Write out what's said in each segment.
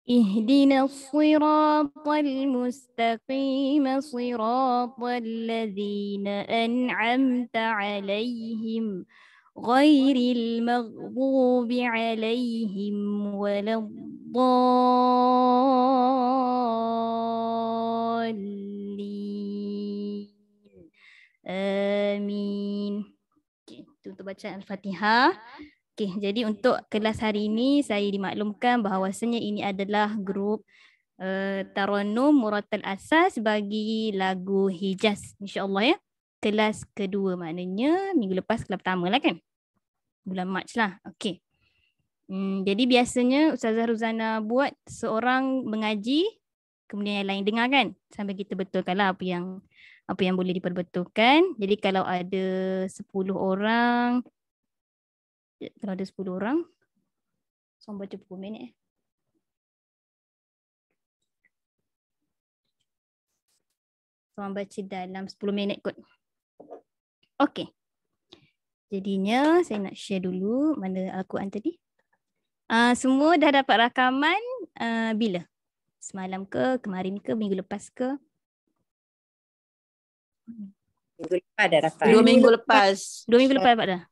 اهدنا الصراط المستقيم صراط الذين أنعمت عليهم غير المغضوب عليهم ولا الضالين آمين. Okay, itu untuk bacaan Al-Fatihah. Okay, jadi untuk kelas hari ini saya dimaklumkan bahawasanya ini adalah grup Tarannum Muratal Asas bagi lagu Hijaz, insya-Allah ya. Kelas kedua, maknanya minggu lepas kelas pertama lah kan? Bulan Mac lah. Okey. Jadi biasanya Ustazah Ruzana buat seorang mengaji, kemudian yang lain dengar kan? Sampai kita betulkanlah apa yang boleh diperbetulkan. Jadi kalau ada 10 orang, kalau ada 10 orang, saya baca pukul minit. Saya baca dalam 10 minit kot. Okey. Jadinya saya nak share dulu mana Al-Quran tadi. Semua dah dapat rakaman bila? Semalam ke, kemarin ke, minggu lepas ke? Minggu lepas dah dapat. 2 minggu lepas. 2 minggu lepas dapat dah?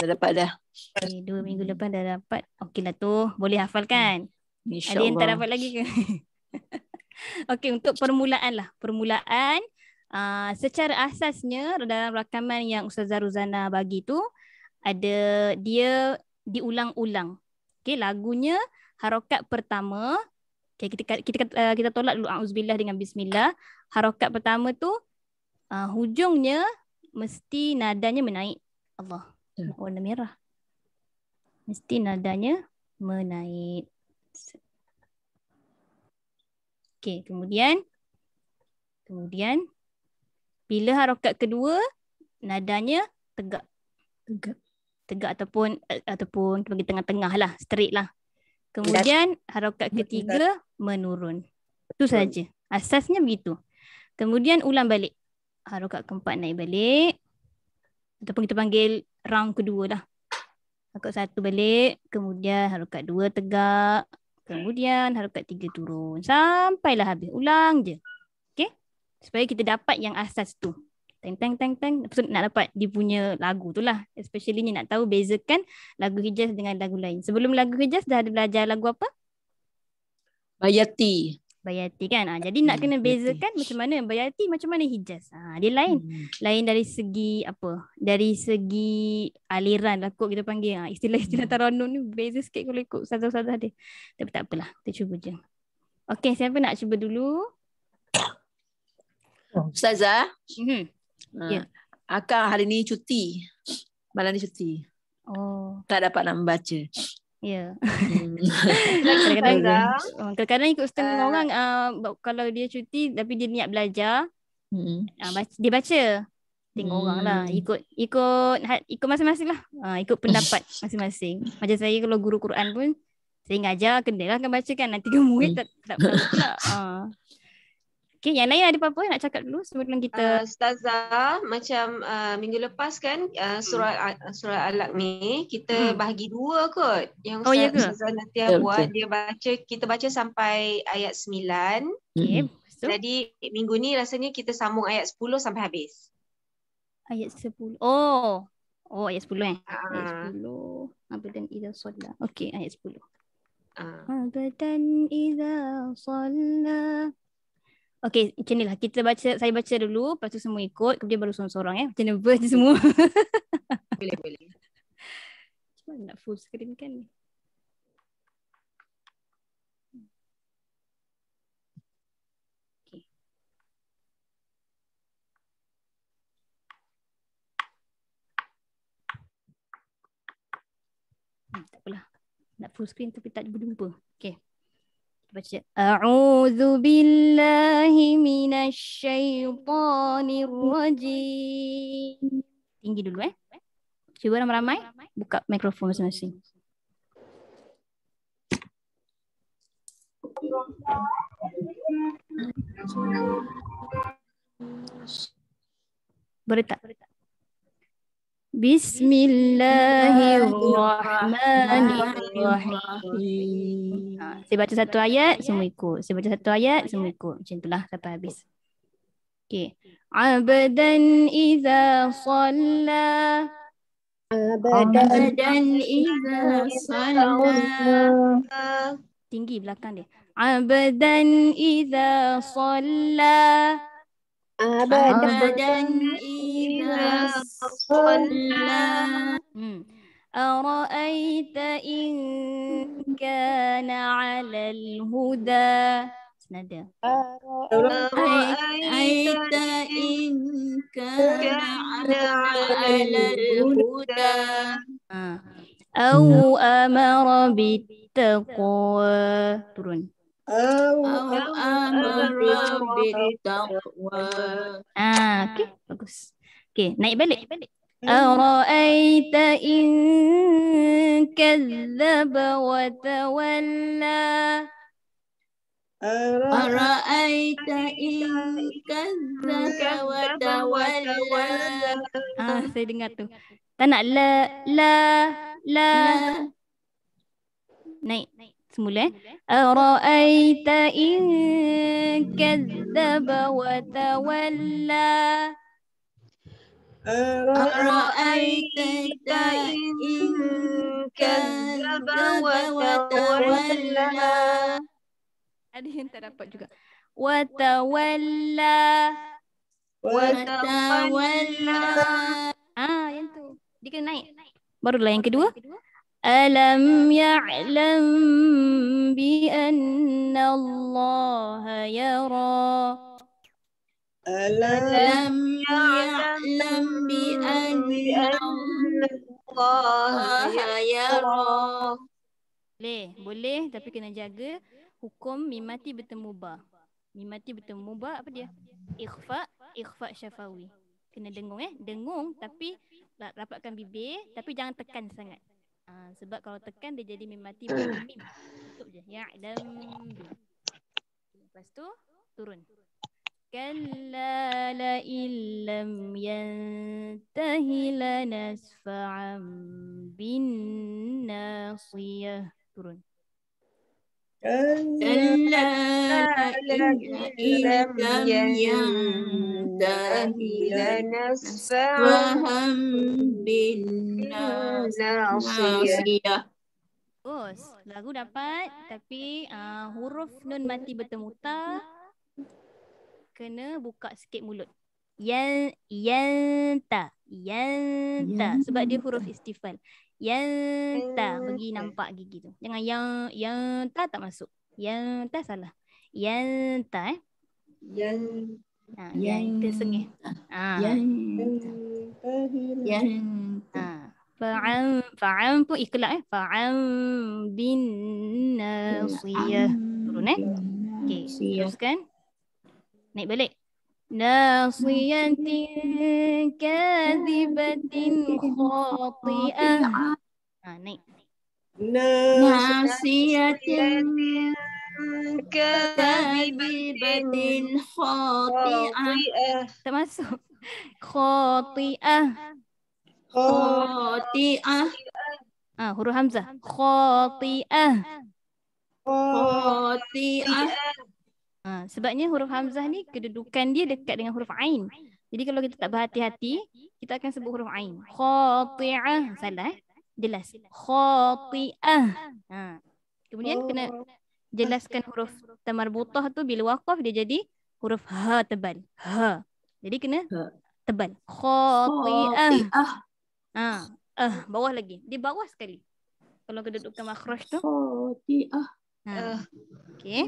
Dah dapat dah. Okay, 2 minggu lepas dah dapat. Okey lah tu. Boleh hafal kan? InsyaAllah. Ada yang tak dapat lagi ke? Okey, untuk permulaan lah. Permulaan. Secara asasnya dalam rakaman yang Ustazah Ruzana bagi tu, ada dia diulang-ulang. Okey, lagunya harokat pertama. Okay, kita tolak dulu auzubillah dengan bismillah. Harokat pertama tu hujungnya mesti nadanya menaik. Allah. Warna merah. Mesti nadanya menaik. Okey, kemudian bila harokat kedua nadanya tegak. Tegak ataupun kita bagi tengah-tengah lah, straight lah. Kemudian harokat ketiga menurun. Itu saja. Asasnya begitu. Kemudian ulang balik. Harokat keempat naik balik. Ataupun kita panggil round kedua lah. Harokat satu balik. Kemudian harokat dua tegak. Kemudian harokat tiga turun. Sampailah habis. Ulang je. Okay? Supaya kita dapat yang asas tu. Teng. Lepas tu nak dapat dia punya lagu tu lah. Especially ni nak tahu bezakan lagu Hijaz dengan lagu lain. Sebelum lagu Hijaz dah ada belajar lagu apa? Bayati kan. Jadi nak kena bezakan macam mana Bayati, macam mana Hijaz. Dia lain. Lain dari segi apa? Dari segi aliran lah kot kita panggil. Istilah-istilah Tarannum ni beza sikit kalau ikut ustazah-ustazah dia. Tapi tak apalah. Kita cuba je. Okey, siapa nak cuba dulu? Ustazah. Ya. Akak hari ni cuti. Malam ni cuti. Oh. Tak dapat nak membaca. Ya. Kadang-kadang Kadang-kadang ikut setengah orang kalau dia cuti tapi dia niat belajar, dia baca. Tengok orang lah. Ikut masing-masing lah. Ikut pendapat masing-masing. Macam saya kalau guru Quran pun, saya ngajar kena lah akan baca kan. Nanti murid tak tahu pula. Okay, yang lain ada apa-apa nak cakap dulu sebelum kita Ustazah, macam minggu lepas kan surah Alaq ni kita bahagi dua kot. Yang Ustazah Natia buat, kita baca sampai ayat 9. Okay. Jadi minggu ni rasanya kita sambung ayat 10 sampai habis. Ayat 10. Oh, ayat 10 Ayat 10. Abadan idza shalla. Okey, ayat 10. Abadan idza shalla. Okey, macam ni lah. Saya baca dulu, lepas tu semua ikut, kemudian baru seorang-seorang Macam nervous je semua. Boleh. Cuma nak full screen kan ni. Okay. Tak apalah. Nak full screen tapi tak jumpa. Okey. Baca. A'udzu billahi minasyaitonir rajim. Tinggi dulu Cuba ramai-ramai buka mikrofon masing-masing. Boleh tak? Bismillahirrahmanirrahim. Saya baca satu ayat, semua ikut. Saya baca satu ayat, semua ikut. Macam itulah sampai habis. Okey. Abdan iza shalla. Abadan iza shalla. Tinggi belakang dia. Abdan iza shalla. Abadan iza shalla. أرأيت إن كان على الهدى. Senada. أرأيت إن كان على الهدى أو أمر بالتقوى. Turun. أو أمر بالتقوى. Okay, bagus. Okay, naik balik. أرأيت إن كذب وتولى. أرأيت إن كذب وتولى. Saya dengar tu. Tak nak la. Naik semula. أرأيت إن كذب وتولى. أرأيت إن كذب وتولى. Ada yang tak dapat juga. وتولى. Yang tu. Dia kena naik. Barulah yang kedua. Alam ya'lam bi anna Allah yara. Alam ya'lam bi anna Allah yara. Boleh tapi kena jaga hukum mimati bertemu ba. Mimati bertemu ba apa dia? Ikhfa syafawi. Kena dengung dengung tapi rapatkan bibir tapi jangan tekan sangat. Sebab kalau tekan dia jadi mimati bertemu mim. Tutup je. Ya'lam bi. Lepas tu turun. Kalla la illam yantahi lanasfa'an bin nasiyah. Turun. Kalla illam yantahi lanasfa'an bin nasiyah. Lagu dapat tapi huruf nun mati bertemu ta kena buka sikit mulut. Yanta. Sebab dia huruf istifal. Yanta. Bagi nampak gigi tu. Jangan yang ta tak masuk. Yang ta salah. Yanta yang tersengih. Fa'am pun ikhlas Fa'am bin nasiyah. Turun Okey, teruskan. Naik balik. Nasiyatin kadhibatin khati'ah. Naik. Nasiyatin kadhibatin khati'ah. Tak masuk. Khati'ah. Huruf hamzah. Khati'ah. Sebabnya huruf hamzah ni kedudukan dia dekat dengan huruf ain. Jadi kalau kita tak berhati-hati, kita akan sebut huruf ain. Khati'ah. Salah jelas. Khati'ah. Kemudian kena jelaskan huruf tamarbutah tu bila waqaf dia jadi huruf ha tebal. Ha. Jadi kena tebal. Khati'ah. Bawah lagi. Dia bawah sekali. Kalau kedudukan makhraj tu. Khati'ah. Okey.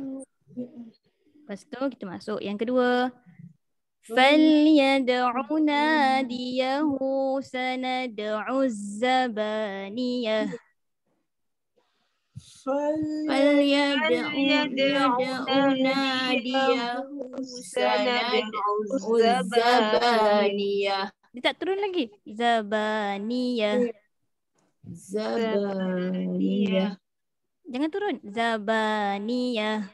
Lepas tu kita masuk yang kedua. فَلْيَدْعُ نَادِيَهُ سَنَدْعُ الزَّبَانِيَةَ. فَلْيَدْعُ نَادِيَهُ سَنَدْعُ الزَّبَانِيَةَ. Dia tak turun lagi. Zabaniyah. Jangan turun. Zabaniyah.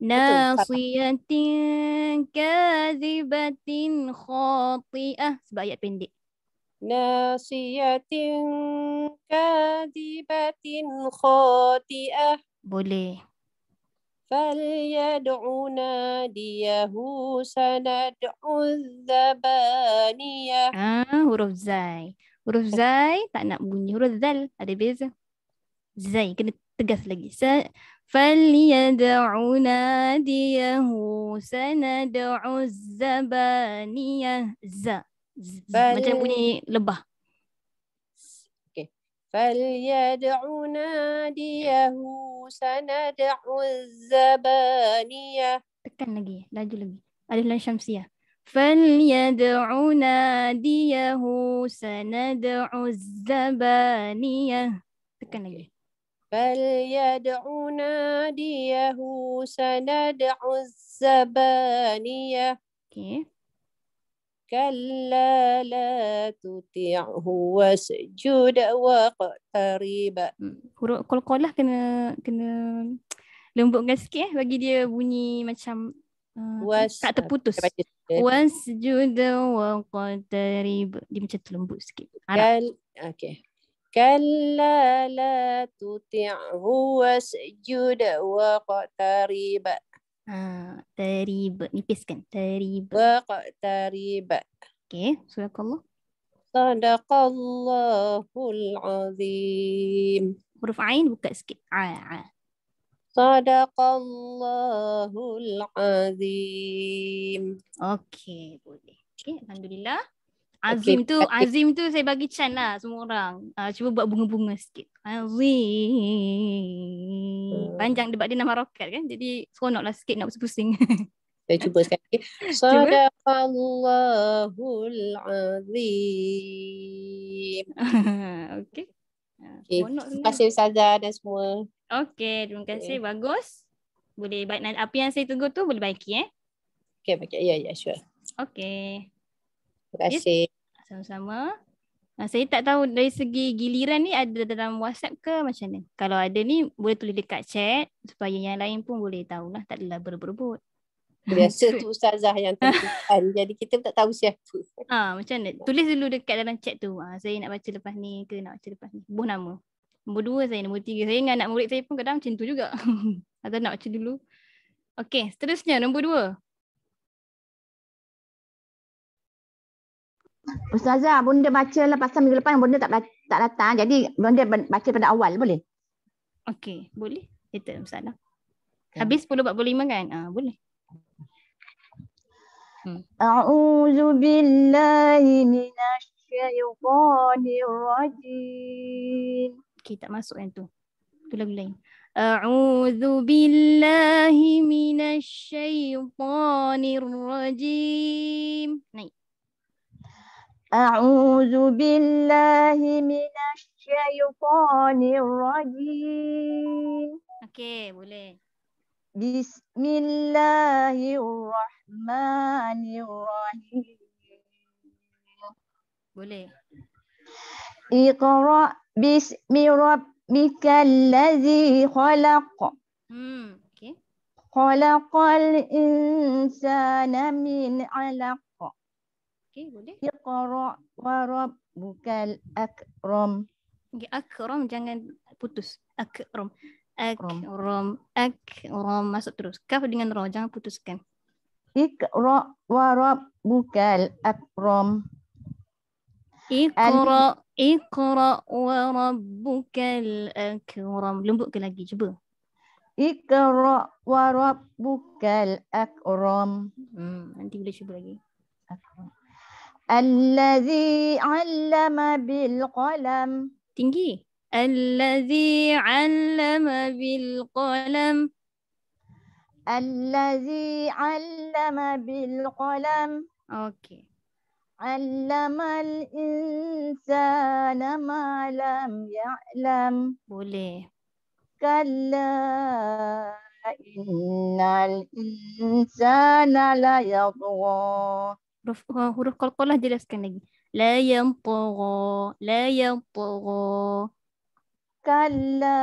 Nasiyatin kadhibatin khati'ah. Sebab ayat pendek. Nasiyatin kadhibatin khati'ah. Boleh. فليدع ناديه سندع الزبانية. Huruf zai. Huruf zai tak nak bunyi. Huruf zal ada beza. Zai kena tegas lagi. فليدع ناديه سندع الزبانية. Macam bunyi lebah. فليدع ناديه سندع الزبانية. Tekan lagi, laju lagi. Alif lam syamsiah. فليدع ناديه سندع الزبانية. Tekan lagi. فليدع ناديه سندع الزبانية. Okay. كلا لا تطعه واسجد واقترب. Huruf qalqalah kena lembutkan sikit bagi dia bunyi macam tak terputus. Wasjud waqtarib. Dia macam terlembut sikit. Okay. كلا لا تطعه واسجد واقترب. Tarib. Nipiskan. Tarib. واقترب. Okay. Subhanallah. Sadaqallahul azim. Huruf ain buka sikit. Sadaqallahul azim. Okay. Boleh. Okay. Alhamdulillah. Azim tu saya bagi Chan lah semua orang. Cuba buat bunga-bunga sikit. Azim. Panjang sebab dia nama rokat kan. Jadi seronok lah sikit nak pusing-pusing. Saya cuba sekali. Sadaqallahul azim. Okay. Terima kasih Ustazah dan semua. Okay. Terima kasih. Bagus. Boleh baik. Apa yang saya tegur tu boleh baiki Okay. Ya, sure. Okay. Terima kasih. Sama-sama. Saya tak tahu dari segi giliran ni ada dalam WhatsApp ke macam mana. Kalau ada ni boleh tulis dekat chat supaya yang lain pun boleh tahulah. Tak adalah berebut-rebut. Biasa tu Ustazah yang tentukan. Jadi kita tak tahu siapa. Macam mana? Tulis dulu dekat dalam chat tu. Saya nak baca lepas ni ke nak baca lepas ni. Buh nama. Nombor 2 saya, nombor 3. Saya dengan anak murid saya pun kadang macam tu juga. Atau nak baca dulu. Okey, seterusnya nombor 2. Ustazah, bunda baca lah pasal minggu lepas bunda tak datang. Jadi bunda baca pada awal, boleh? Okey, boleh. Kita masalah. Habis 10:45 kan? Boleh. A'udzu billahi minasy syaithanir rajim. Okey, tak masuk yang tu. Tu lagu lain. A'udzu billahi minasy syaithanir rajim. Naik. A'udzu billahi minasy syaithanir rajim. Okey, boleh. Bismillahirrahmanirrahim. Boleh. Iqra bismi rabbikal ladzi khalaq. Okey. Khalaqal insana min 'alaq. Okey, boleh. Iqra wa rabbukal akram. Okay, akram jangan putus. Akram. Akram. Masuk terus. Kaf dengan ra jangan putuskan. Iqra wa rabbukal akram. Iqra wa rabbukal akram. Lembutkan lagi, cuba. Iqra wa rabbukal akram. Nanti boleh cuba lagi. Allazi 'allama bil qalam. Tinggi. Allazi 'allama bil qalam. Allazi 'allama bil qalam. Okey. 'Allamal insana ma lam ya'lam. Boleh. Kalla innal insana la yatgha. Huruf qalqalah jelaskan lagi. La yantagha. La yantagha. Kalla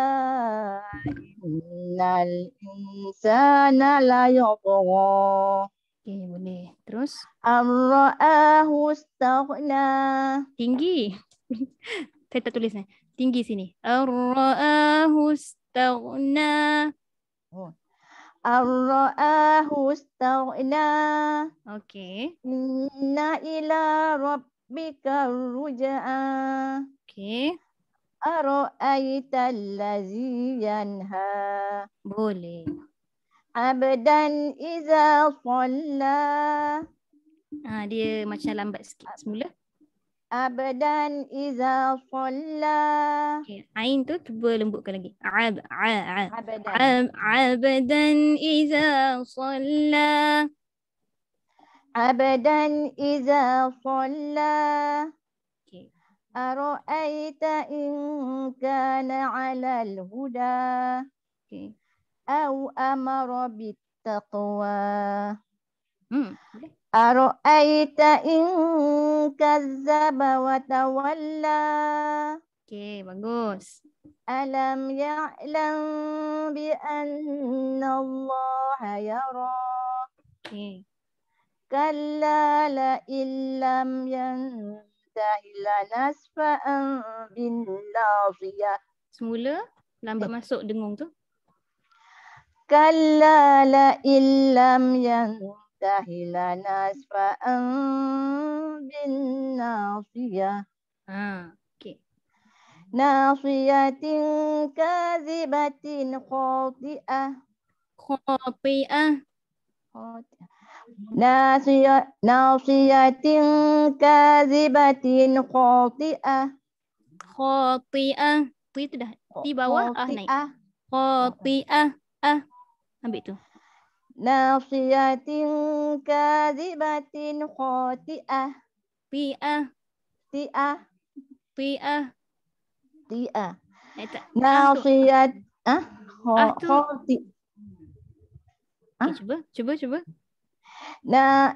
innal insana la yatgha. Okey, boleh. Terus Ar-ra'ahu istaghna. tinggi. Saya tak tulis ni. Tinggi sini. Ar-ra'ahu istaghna. Ar-ra'ahu istaghna. Okey. Inna ila rabbika ruj'a. Okey. Ara'aita allazi yanha. Boleh. Abdan iza shalla. Dia macam lambat sikit. Semula. Abdan iza shalla. Okey. Ain tu cuba lembutkan lagi. Abdan. Abdan iza shalla. Abdan iza shalla. Okey. Ara'aita in kana 'alal huda. Okey. Au amara bittaqwa. Boleh. Ara'aita in kazzaba wa tawalla. Okey, bagus. Alam ya'lam bi anna Allah yara. Okey. Kalla la illam yantahi lanasfa'an bin nasiyah. Semula lambat masuk dengung tu. Kalla la illam yantahi lanasfa'an bin nasiyah. Okey. Nasiyatin kazibatin khati'ah. Khati'ah. Nasiyatin kazibatin khati'ah. Khati'ah. Tu itu dah. Di bawah naik. Khati'ah. Ambil tu. Nasiyatin kazibatin khati'ah. Ti'ah. Ti'ah. Ti'ah. Ti'ah. Tak. Nasiyat. Tu. Khati'. Okay, cuba.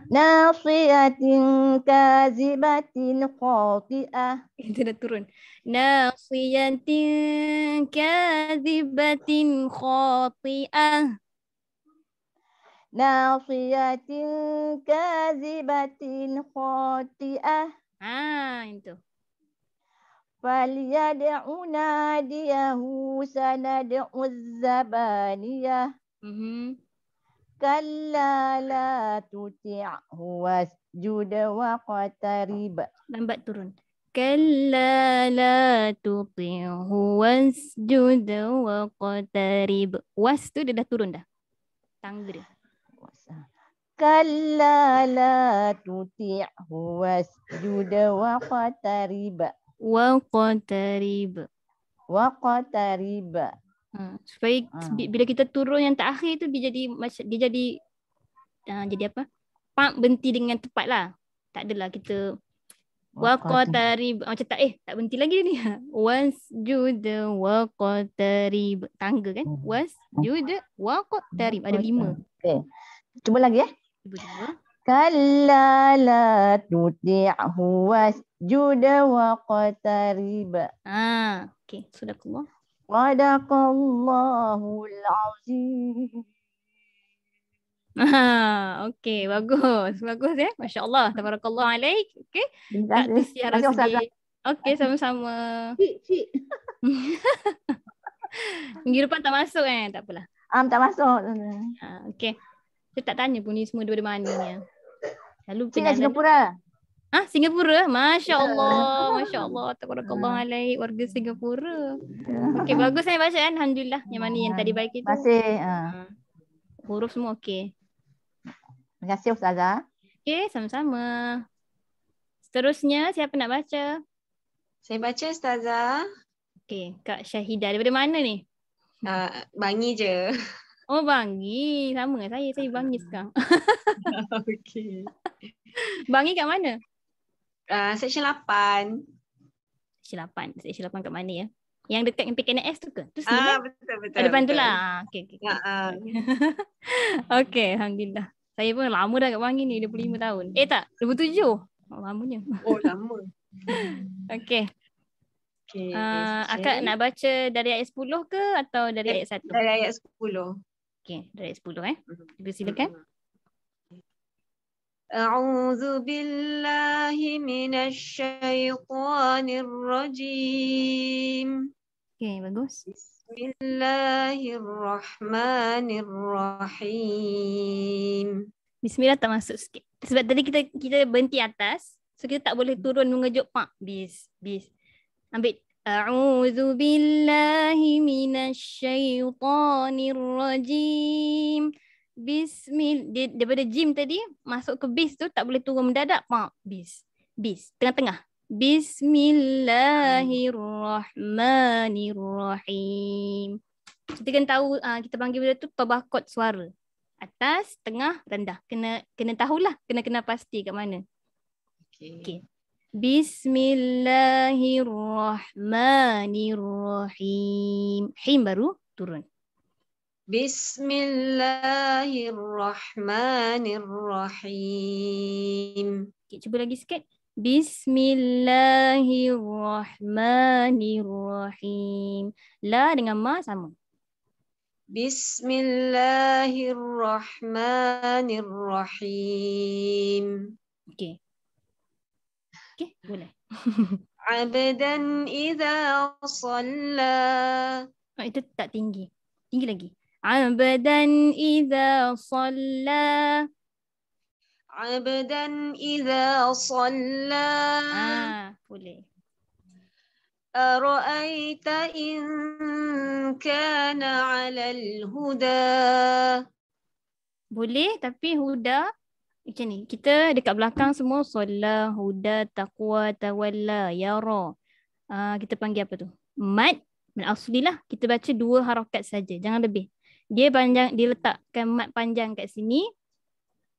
Nasiyatin kazibatin khati'ah. Itu dah turun. Nasiyatin kazibatin khati'ah. Nasiyatin kazibatin khati'ah. Itu. Falyad'u nadiyahu sanad'u zabaniyah. Kalla la tuti'hu wasjud waqtarib. Lambat turun. Kalla la tuti'hu wasjud waqtarib. Was tu dia dah turun dah. Tangga dia. Kalla la tuti'hu wasjud waqtarib. Waqtarib. Supaya bila kita turun yang terakhir tu dia jadi apa? Berhenti dengan tepat lah. Tak adalah kita waqtarib macam tak berhenti lagi ni. Wasjud waqtarib. Tangga kan? Wasjud waqtarib. Ada 5. Okey. Cuba lagi Cuba. Kalla la tuti'hu wasjud waqtarib. Okey, Sadaqallah. Sadaqallahul azim. Okey, bagus ya. Masya-Allah, tabarakallah alaik. Okey. Terima kasih Ustazah. Okey, sama-sama. Cik. Minggu depan tak masuk tak apalah. Tak masuk. Okey. Saya tak tanya pun ni semua daripada mana ni. Lalu Cik dari Singapura. Singapura. Masya-Allah, masya-Allah, tabarakallah alaik, warga Singapura. Okey, bagus saya baca kan. Alhamdulillah. Yang mana yang tadi baik itu. Terima kasih. Huruf semua okey. Terima kasih Ustazah. Okey, sama-sama. Seterusnya siapa nak baca? Saya baca Ustazah. Okey, Kak Syahidah. Daripada mana ni? Bangi je. Oh, Bangi. Sama dengan saya. Saya Bangi sekarang. Okey. Bangi kat mana? Section 8. Section 8. Section 8 kat mana ya? Yang dekat PKNS tu ke? Tu sini betul. depan tu lah. Okey. Okey, alhamdulillah. Saya pun lama dah kat Bangi ni, 25 tahun. Tak, 27. Lamanya. Oh, lama. Okey. Okay. Akak nak baca dari ayat 10 ke atau dari ayat 1? Dari ayat 10. Okey, dari ayat 10 Ibu silakan. A'udzu billahi minasyaitonir rajim. Okey, bagus. Bismillahirrahmanirrahim. Bismillah tak masuk sikit. Sebab tadi kita berhenti atas. So kita tak boleh turun mengejuk pak. Bis. Ambil. A'udzu billahi minasyaitonir rajim. Daripada jim tadi masuk ke bis tu tak boleh turun mendadak pak. Bis. Tengah-tengah. Bismillahirrahmanirrahim. Kita kan tahu kita panggil benda tu tabaqat suara. Atas, tengah, rendah. Kena tahulah. Kena pasti kat mana. Okay. Bismillahirrahmanirrahim. Him baru turun. Bismillahirrahmanirrahim. Okay, cuba lagi sikit. Bismillahirrahmanirrahim. La dengan ma sama. Bismillahirrahmanirrahim. Okay, boleh. Abdan idza shalla. Itu tak tinggi. Tinggi lagi. Abdan idza shalla. Abdan idza shalla. Boleh. Ara'aita in kana 'alal huda. Boleh, tapi huda macam ni. Kita dekat belakang semua solah, huda, taqwa, tawalla, yara. Kita panggil apa tu? Mad asli lah. Kita baca 2 harakat saja, jangan lebih. Dia panjang, dia letakkan mad panjang kat sini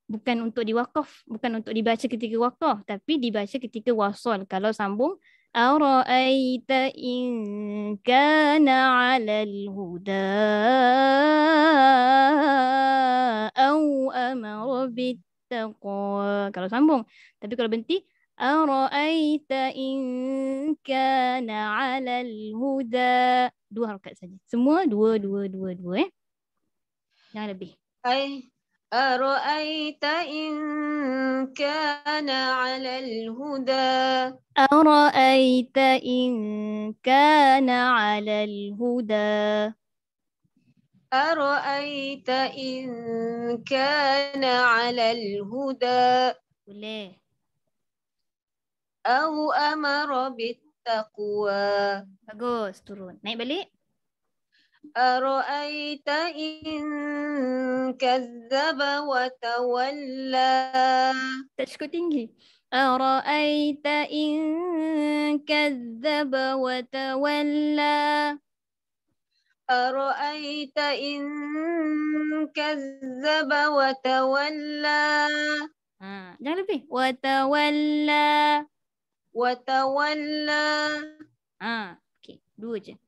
bukan untuk diwakaf, bukan untuk dibaca ketika wakaf, tapi dibaca ketika wasal. Kalau sambung ara'aita in kana 'alal huda au amara bittaqwa. Kalau sambung. Tapi kalau berhenti ara'aita in kana 'alal huda. 2 harakat saja. Semua 2 Jangan lebih. أرأيت إن كان على الهدى. أرأيت إن كان على الهدى. أرأيت إن كان على الهدى. Boleh. أو أمر بالتقوى. Bagus, turun. Naik balik. أرأيت إن كذب وتولى. Tak cukup tinggi. أرأيت إن كذب وتولى. أرأيت إن كذب وتولى. Jangan lebih. وتولى. وتولى. Okay, 2 je.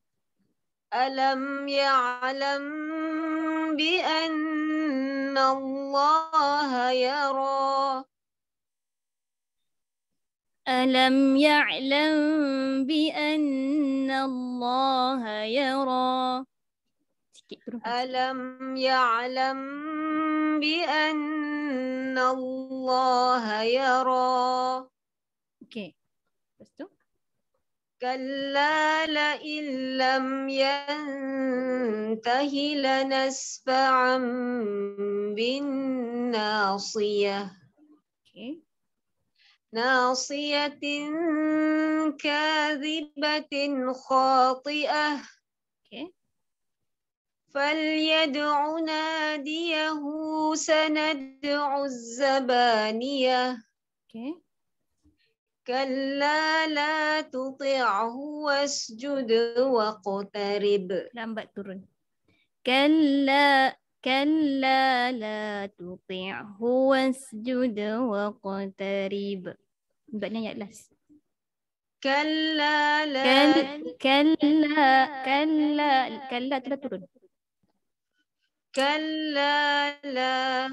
ألم يعلم بأن الله يرى. ألم يعلم بأن الله يرى. ألم يعلم بأن الله يرى. Okay. Lepas tu? كلا لئن لم ينته لنسفعا بالناصية. Okay. ناصية كاذبة خاطئة. Okay. فليدع ناديه سندع الزبانية. Okay. كلا لا تطعه واسجد واقترب. Lambat turun. كلا لا تطعه واسجد واقترب. Buatnya ayat last. كلا لا. كلا telah turun. كلا لا.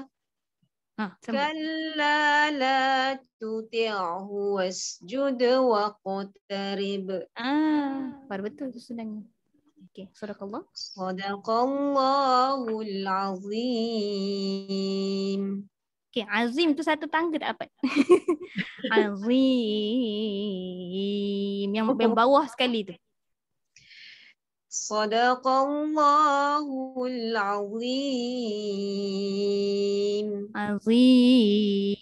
Kalla la tuti'hu wasjud waqtarib. Baru betul tu sunangnya. Okey, sadaqallah. Sadaqallahul azim. Okey, azim tu satu tangga tak dapat. Azim yang bawah sekali tu. Sadaqallahul azim. Azim.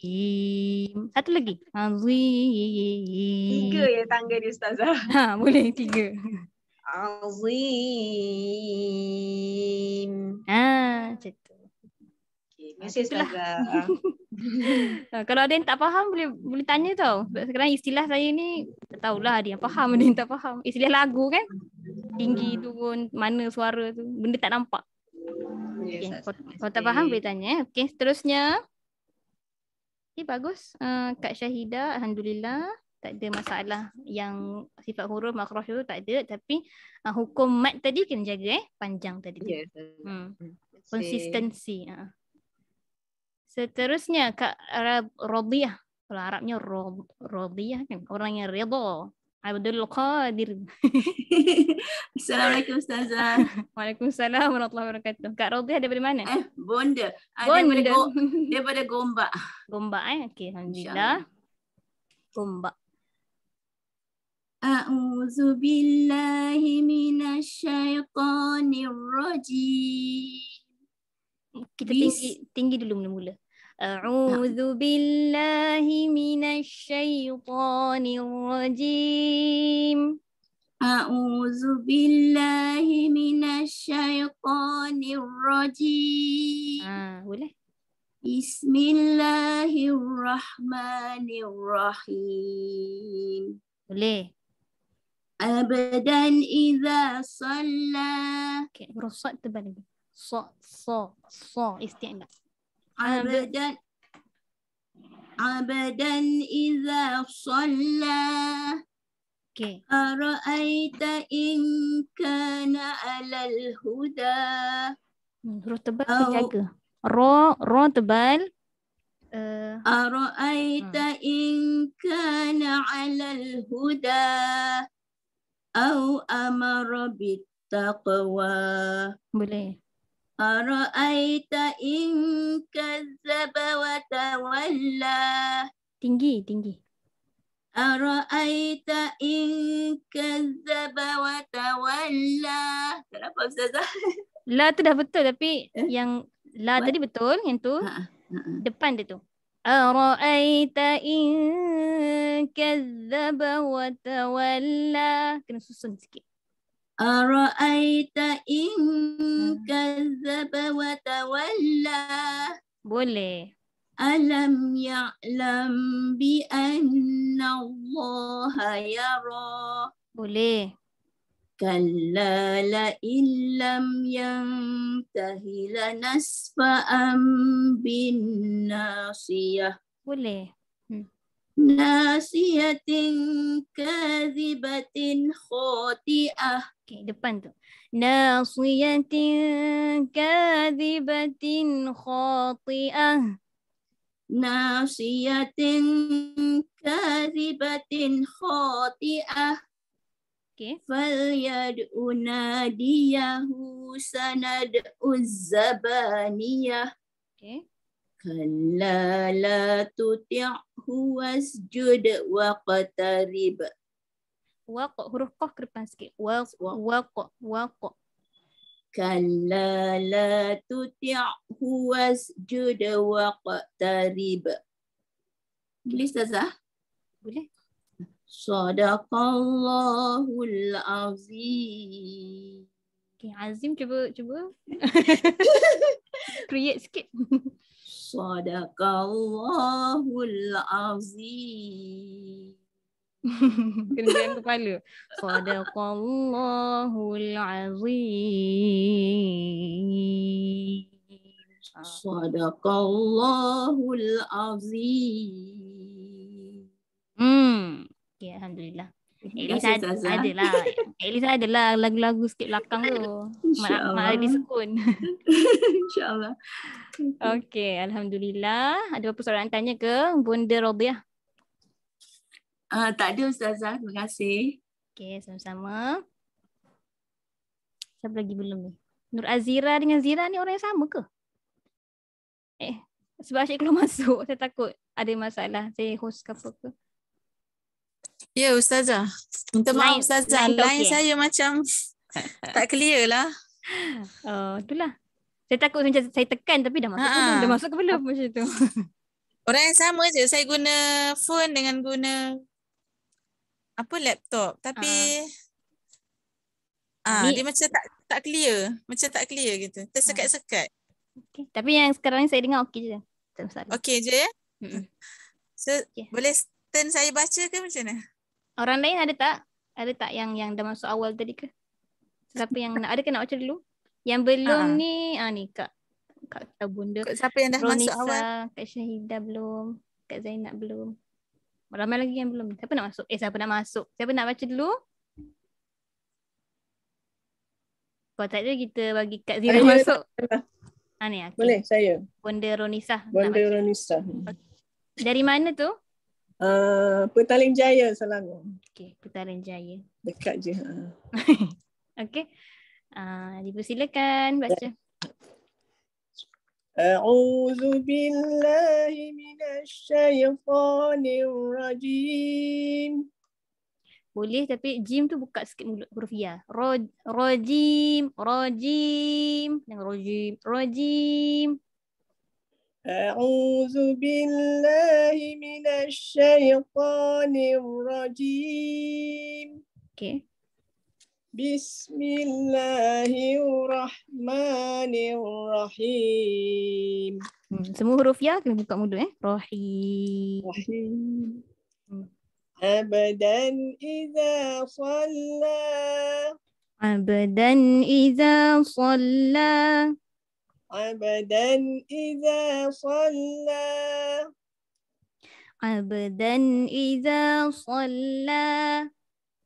Satu lagi. Azim. 3 ya tangga dia Ustazah. Boleh 3. Azim. Macam tu. Okay, terima kasih Ustazah. Kalau ada yang tak faham boleh tanya tau. Sebab sekarang istilah saya ni tak tahulah, ada yang faham, ada yang tak faham. Istilah lagu kan, tinggi turun, mana suara tu, benda tak nampak. Okay. Kalau tak faham boleh tanya. Okay, seterusnya. Okay, bagus. Kak Syahidah, Alhamdulillah. Tak ada masalah yang sifat huruf, makhraj tu tak ada. Tapi hukum mat tadi kena jaga panjang tadi. Yes. Konsistensi. Seterusnya Kak Radiyah. Kalau Arabnya Radiyah kan. Orang yang redha. Abdul Qadir. Assalamualaikum Ustazah. Waalaikumsalam warahmatullahi wabarakatuh. Kak Radiyah daripada mana? Bonda. Bonda. Daripada Gombak. Gombak Okey, Alhamdulillah. Gombak. A'udzu billahi minasyaitonir rajim. Kita tinggi dulu mula-mula. A'udzu billahi minasyaitonir rajim. A'udzu billahi minasyaitonir rajim. Boleh? Bismillahirrahmanirrahim. Boleh. Abadan idza shalla. Okey, huruf sad tebal lagi. So isti'la. Abadan idza shalla. Okey. Ara'aita in kana 'alal huda. Huruf tebal kena jaga. Ro tebal. Ara'aita in kana 'alal huda. Au amara bittaqwa. Boleh. Ara'aita in kazzaba wa tawalla. Tinggi. Ara'aita in kazzaba wa tawalla. Kenapa Ustazah? La tu dah betul tapi yang la tadi betul, yang tu depan dia tu. Ara'aita in kazzaba wa tawalla. Kena susun sikit. Ara'aita in kazzaba wa tawalla. Boleh. Alam ya'lam bi anna Allah yara. Boleh. Kalla la illam yantahi lanasfa'an bin nasiyah. Boleh. Nasiyatin kadhibatin khati'ah. Okey, depan tu. Nasiyatin kadhibatin khati'ah. Nasiyatin kadhibatin khati'ah. Okey. Falyad'u nadiyahu sanad'u zabaniyah. Okey. Kalla la tuti'hu wasjud waqtarib. Huruf qaf ke depan sikit. Waq. Kalla la tuti'hu wasjud waqtarib. Boleh Ustazah? Boleh. Sadaqallahul azim. Okay, Azim cuba. Create sikit. Sadaqallahul azim. Kena dalam kepala. Sadaqallahul azim. Sadaqallahul azim. Okay, Alhamdulillah. At least adalah lagu-lagu sikit belakang tu. Mak Ali Sekun. InsyaAllah. Okey, alhamdulillah. Ada apa soalan tanya ke Bunda Robiah? Tak ada Ustazah, terima kasih. Okey, sama-sama. Siapa lagi belum ni? Nur Azira dengan Zira ni orang yang sama ke? Sebab asyik keluar masuk, saya takut ada masalah. Saya host ke apa ke? Ya Ustazah. Minta maaf Ustazah. Line saya macam tak clear lah. Itulah. Saya takut macam saya tekan tapi dah masuk belum? Dah masuk ke belum macam tu? Orang yang sama je. Saya guna phone dengan guna laptop. Tapi dia macam tak clear. Macam tak clear gitu. Tersekat-sekat. Okay. Tapi yang sekarang ni saya dengar okey je. Tak masalah. Okey je ya? So, boleh turn saya baca ke macam mana? Orang lain ada tak? Ada tak yang dah masuk awal tadi ke? Siapa yang nak? Ada ke nak baca dulu? Yang belum ni, ni Kak Bunda. Siapa yang dah masuk awal? Kak Syahidah belum. Kak Zainab belum. Ramai lagi yang belum. Siapa nak masuk? Siapa nak masuk? Siapa nak baca dulu? Kalau tak ada kita bagi Kak Zira masuk. Ni okay. Boleh saya. Bunda Ronisa. Bunda Ronisa. Dari mana tu? Petaling Jaya Selangor. Okey, Petaling Jaya. Dekat je. Okey. Dipersilakan baca. A'udzu billahi minasy syaithanir rajim. Boleh tapi jim tu buka sikit mulut huruf ya. Rojim. Dengan rojim. A'udzu billahi minasy syaithanir rajim. Okey. Bismillahirrahmanirrahim. Semua huruf ya kena buka mulut Rahim. Abadan idza shalla. Abadan idza shalla. Abadan idza shalla. Abadan idza shalla.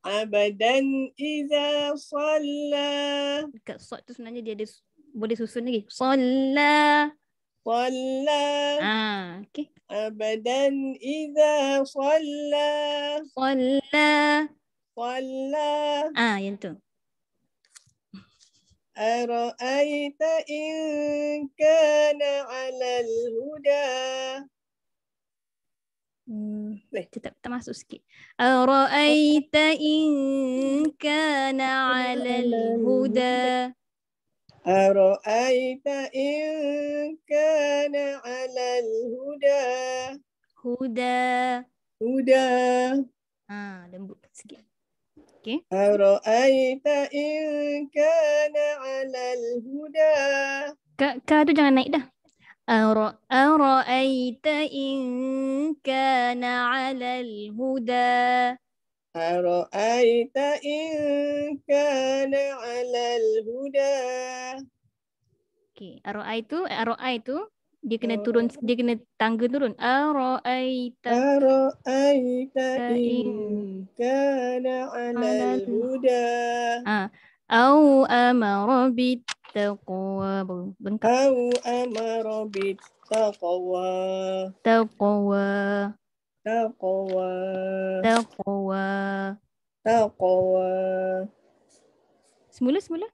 Abadan idza shalla. Dekat shot tu sebenarnya dia ada boleh susun lagi. Shalla. Shalla. Okey. Abadan idza shalla. Shalla. Shalla. Yang tu. Ara'aita in kana 'alal huda. Tak masuk sikit. Ara'aita in kana 'alal huda. Ara'aita in kana 'alal huda. Huda. Lembut sikit. Okey. Ara'aita in kana 'alal huda. Ka tu jangan naik dah. Ara'aita in kana 'alal huda. Ara'aita in kana 'alal huda. Okey, Ara'i tu dia kena turun, dia kena tangga turun. Ara'aita in kana 'alal huda. Au amara bittaqwa. Bengkak. Au amara bittaqwa. Taqwa. Semula.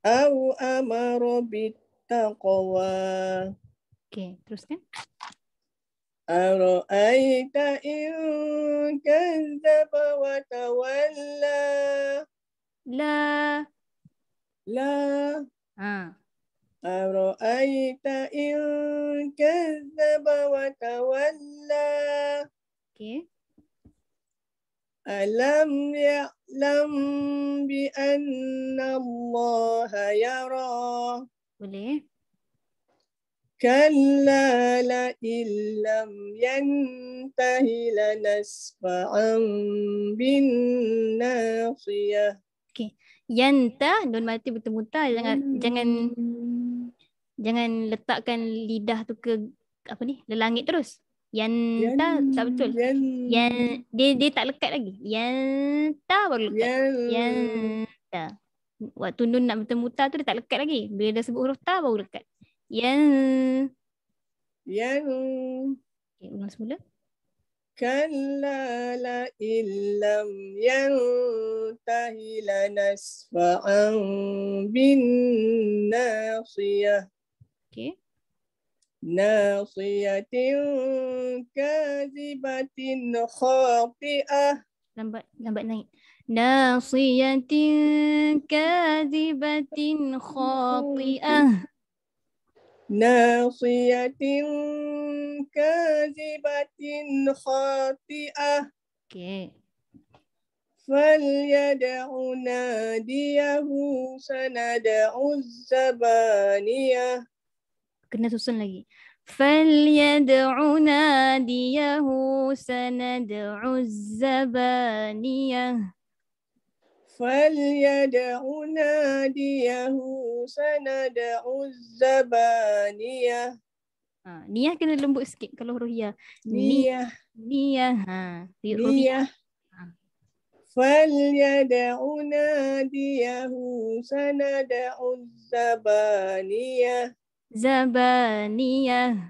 Au amara bittaqwa. Okey, teruskan. Ara'aita in kadzdzaba wa tawalla. La. Ara'aita in kadzdzaba wa tawalla. Okey. Alam ya'lam bi anna Allah yara. Boleh. Kalla la illam yantahi lanasfa'an bin nasiyah. Okey. Yanta don mati bertemu-ta, jangan letakkan lidah tu ke lelangit terus. Yanta tak betul. Yan dia tak lekat lagi. Yanta baru lekat. Yanta. Waktu nun nak bertemu ta tu dia tak lekat lagi. Bila dah sebut huruf ta baru lekat. Yan. Okay, ulang semula. Kalla la illam yantahi lanasfa'an bin nasiyah. Okay. Nasiyatin kazibatin khati'ah. Lambat naik. Nasiyatin kazibatin khati'ah. Nasiyatin kazibatin khati'ah. Okay. Falyad'u nadiyahu sanad'u zabaniyah. Kena susun lagi. Falyad'u nadiyahu sanad'u zabaniyah. Falyad'u nadiyahu sanad'u zabaniyah. Niyah kena lembut sikit kalau huruf ya. Niyah. Huruf ya. Falyad'u nadiyahu sanad'u zabaniyah. Zabaniyah.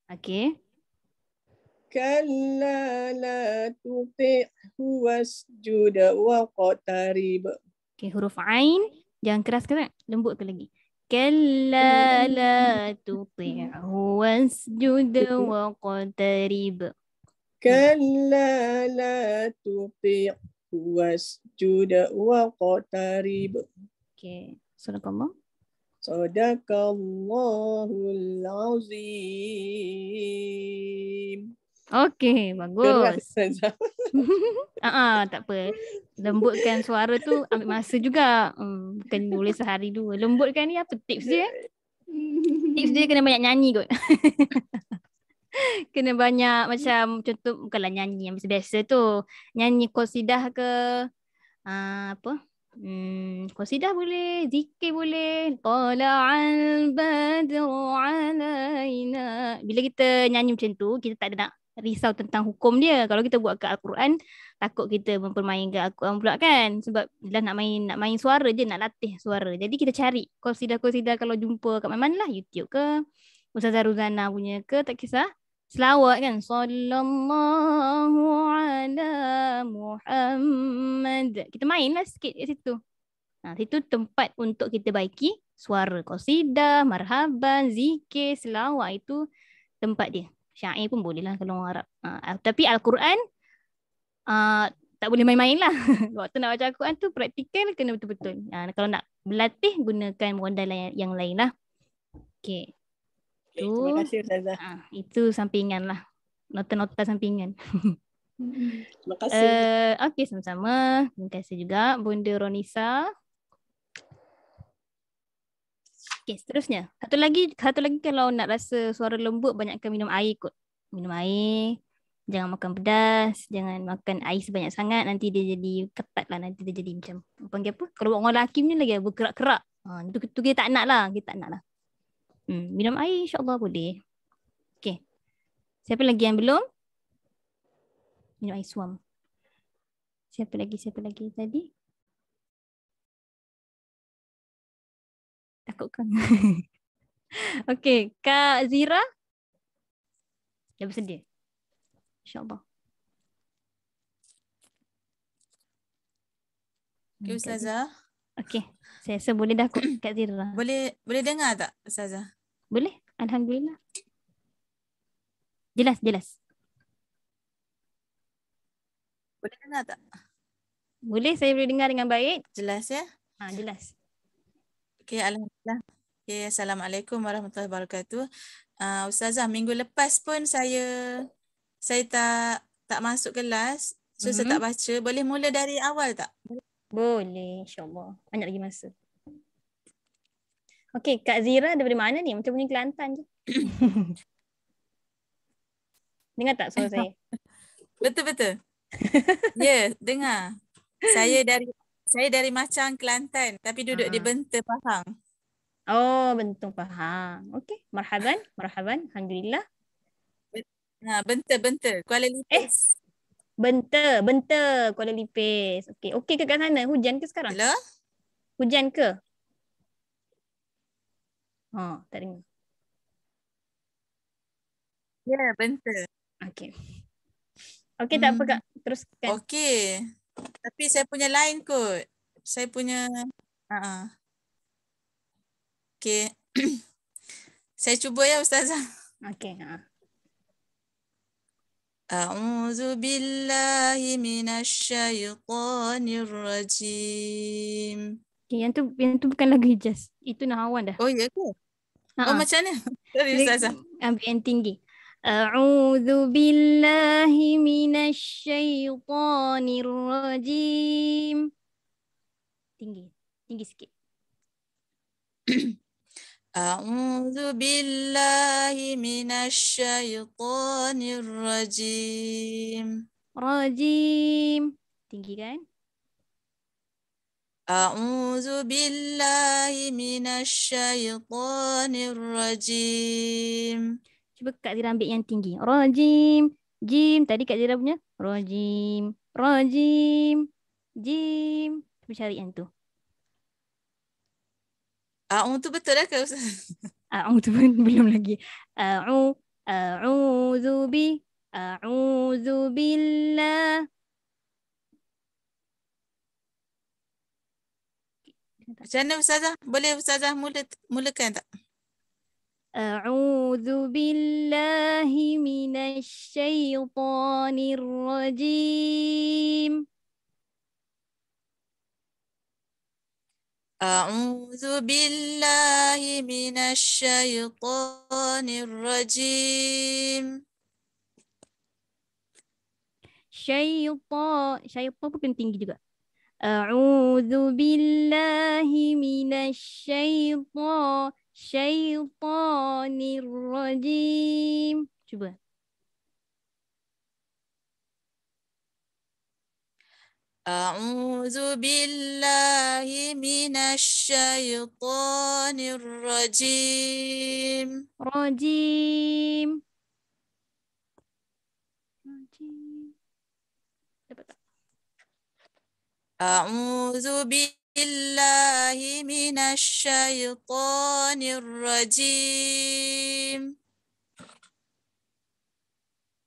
Okay. Kalla la tuti'hu wasjud waqtarib. Okay, huruf ain jangan keras kan? Lembutkan lagi. Kalla la tuti'hu wasjud waqtarib. Kalla la tuti'hu wasjud waqtarib. Okay. Sadaqallah. Sadaqallahul azim. Okay, bagus. Tak apa. Lembutkan suara tu ambil masa juga. Bukan boleh sehari dua. Lembutkan ni apa tips dia? Tips dia kena banyak nyanyi kot. Kena banyak macam contoh bukanlah nyanyi yang biasa-biasa tu. Nyanyi qasidah ke apa? Qasidah boleh, zikir boleh. Tala'al badru alaina. Bila kita nyanyi macam tu, kita tak ada nak risau tentang hukum dia. Kalau kita buat kat Al-Quran, takut kita mempermainkan Al-Quran pula kan. Sebab bila nak main suara je, nak latih suara. Jadi kita cari qasidah-qasidah kalau jumpa kat mana-mana lah, YouTube ke, Ustazah Ruzana punya ke, tak kisah. Selawat kan. Sallallahu ala Muhammad. Kita mainlah sikit kat situ. Situ tempat untuk kita baiki suara. Qasidah, marhaban, zikir, selawat itu tempat dia. Syair pun boleh lah kalau orang Arab. Tapi Al-Quran tak boleh main-main lah. Waktu nak baca Al-Quran tu praktikal kena betul-betul. Kalau nak berlatih gunakan modal yang lain lah. Okay. Terima kasih Ustazah. Itu sampingan lah. Nota-nota sampingan. Terima kasih. Okey, sama-sama. Terima kasih juga Bunda Ronisa. Okey, seterusnya. Satu lagi kalau nak rasa suara lembut, banyakkan minum air kot. Minum air. Jangan makan pedas. Jangan makan air sebanyak sangat. Nanti dia jadi ketat lah. Nanti dia jadi macam, panggil apa? Kalau orang lelaki ni lagi berkerak-kerak. Itu kita tak nak lah. Kita tak nak lah. Minum air insyaAllah boleh. Okey. Siapa lagi yang belum? Minum air suam. Siapa lagi tadi? Takutkan. Okey. Kak Zira? Dah bersedia? InsyaAllah. Okay, Ustazah. Okey. Saya rasa boleh dah kot Kak Zira. Boleh dengar tak Ustazah? Boleh. Alhamdulillah. Jelas. Boleh dengar tak? Boleh, saya boleh dengar dengan baik. Jelas ya? Jelas. Okay, alhamdulillah. Okay, Assalamualaikum warahmatullahi wabarakatuh. Ustazah, minggu lepas pun saya tak masuk kelas. So saya tak baca. Boleh mula dari awal tak? Boleh, insyaAllah. Banyak lagi masa. Okey, Kak Zira daripada mana ni? Macam bunyi Kelantan je. Dengar tak suara saya? Betul. Ya, dengar. Saya dari Macang, Kelantan, tapi duduk di Benta, Pahang. Oh, bentung faham. Okey, marhaban, marhaban. Alhamdulillah. Benta. Kuala Lipis. Benta Kuala Lipis. Okey, okey ke kat sana? Hujan ke sekarang? Hello? Hujan ke? Tak dengar. Ya, benta. Okey. Okey, tak apa Kak. Teruskan. Okey. Tapi saya punya line kot. Saya punya okey. Saya cuba ya Ustazah. Okey, A'udzu billahi minasyaitonir rajim. Okay, yang tu bukan lagu Hijaz. Itu Nahawan dah. Oh ya ke? Oh macam mana? Sorry Ustazah. Ambil yang tinggi. A'udzu billahi minasyaitonir rajim. Tinggi sikit. A'udzu billahi minasyaitonir rajim. Rajim. Tinggi kan? A'udzu billahi minasyaitonir rajim. Cuba Kak Zira ambil yang tinggi. Rajim. Jim. Tadi Kak Zira punya. Rajim. Rajim. Jim. Cuba cari yang tu. Tu betul dah ke Ustaz? Tu pun belum lagi. A'udzu billah. Macam mana Ustazah? Boleh Ustazah mulakan tak? A'udzu billahi minasyaitonir rajim. A'udzu billahi minasyaitonir rajim. Syaitan bukan tinggi juga. A'udzu billahi minasyaitonir rajim. Cuba. A'udzu billahi minasyaitonir rajim. Rajim. Dapat tak? A'udzu billahi minasyaitonir rajim.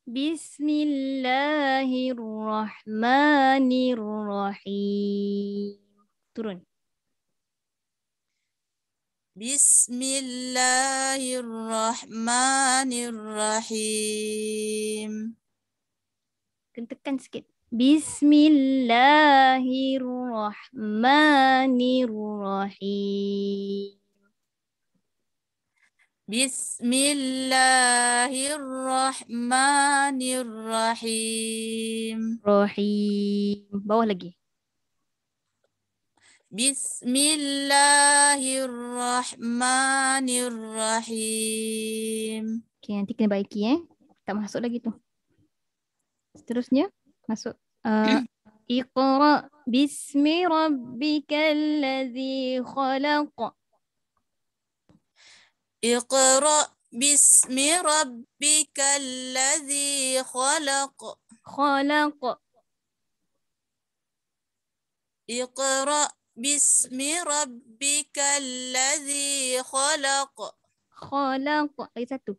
Bismillahirrahmanirrahim. Turun. Bismillahirrahmanirrahim. Tekan sikit. Bismillahirrahmanirrahim. Bismillahirrahmanirrahim. Rahim. Bawah lagi. Bismillahirrahmanirrahim. Okay, nanti kena baiki Tak masuk lagi tu. Seterusnya masuk. Iqra bismi rabbikal ladzi khalaq. Iqra bismi rabbikal ladzi khalaq. Khalaq. Iqra bismi rabbikal ladzi khalaq. Khalaq. Lagi satu.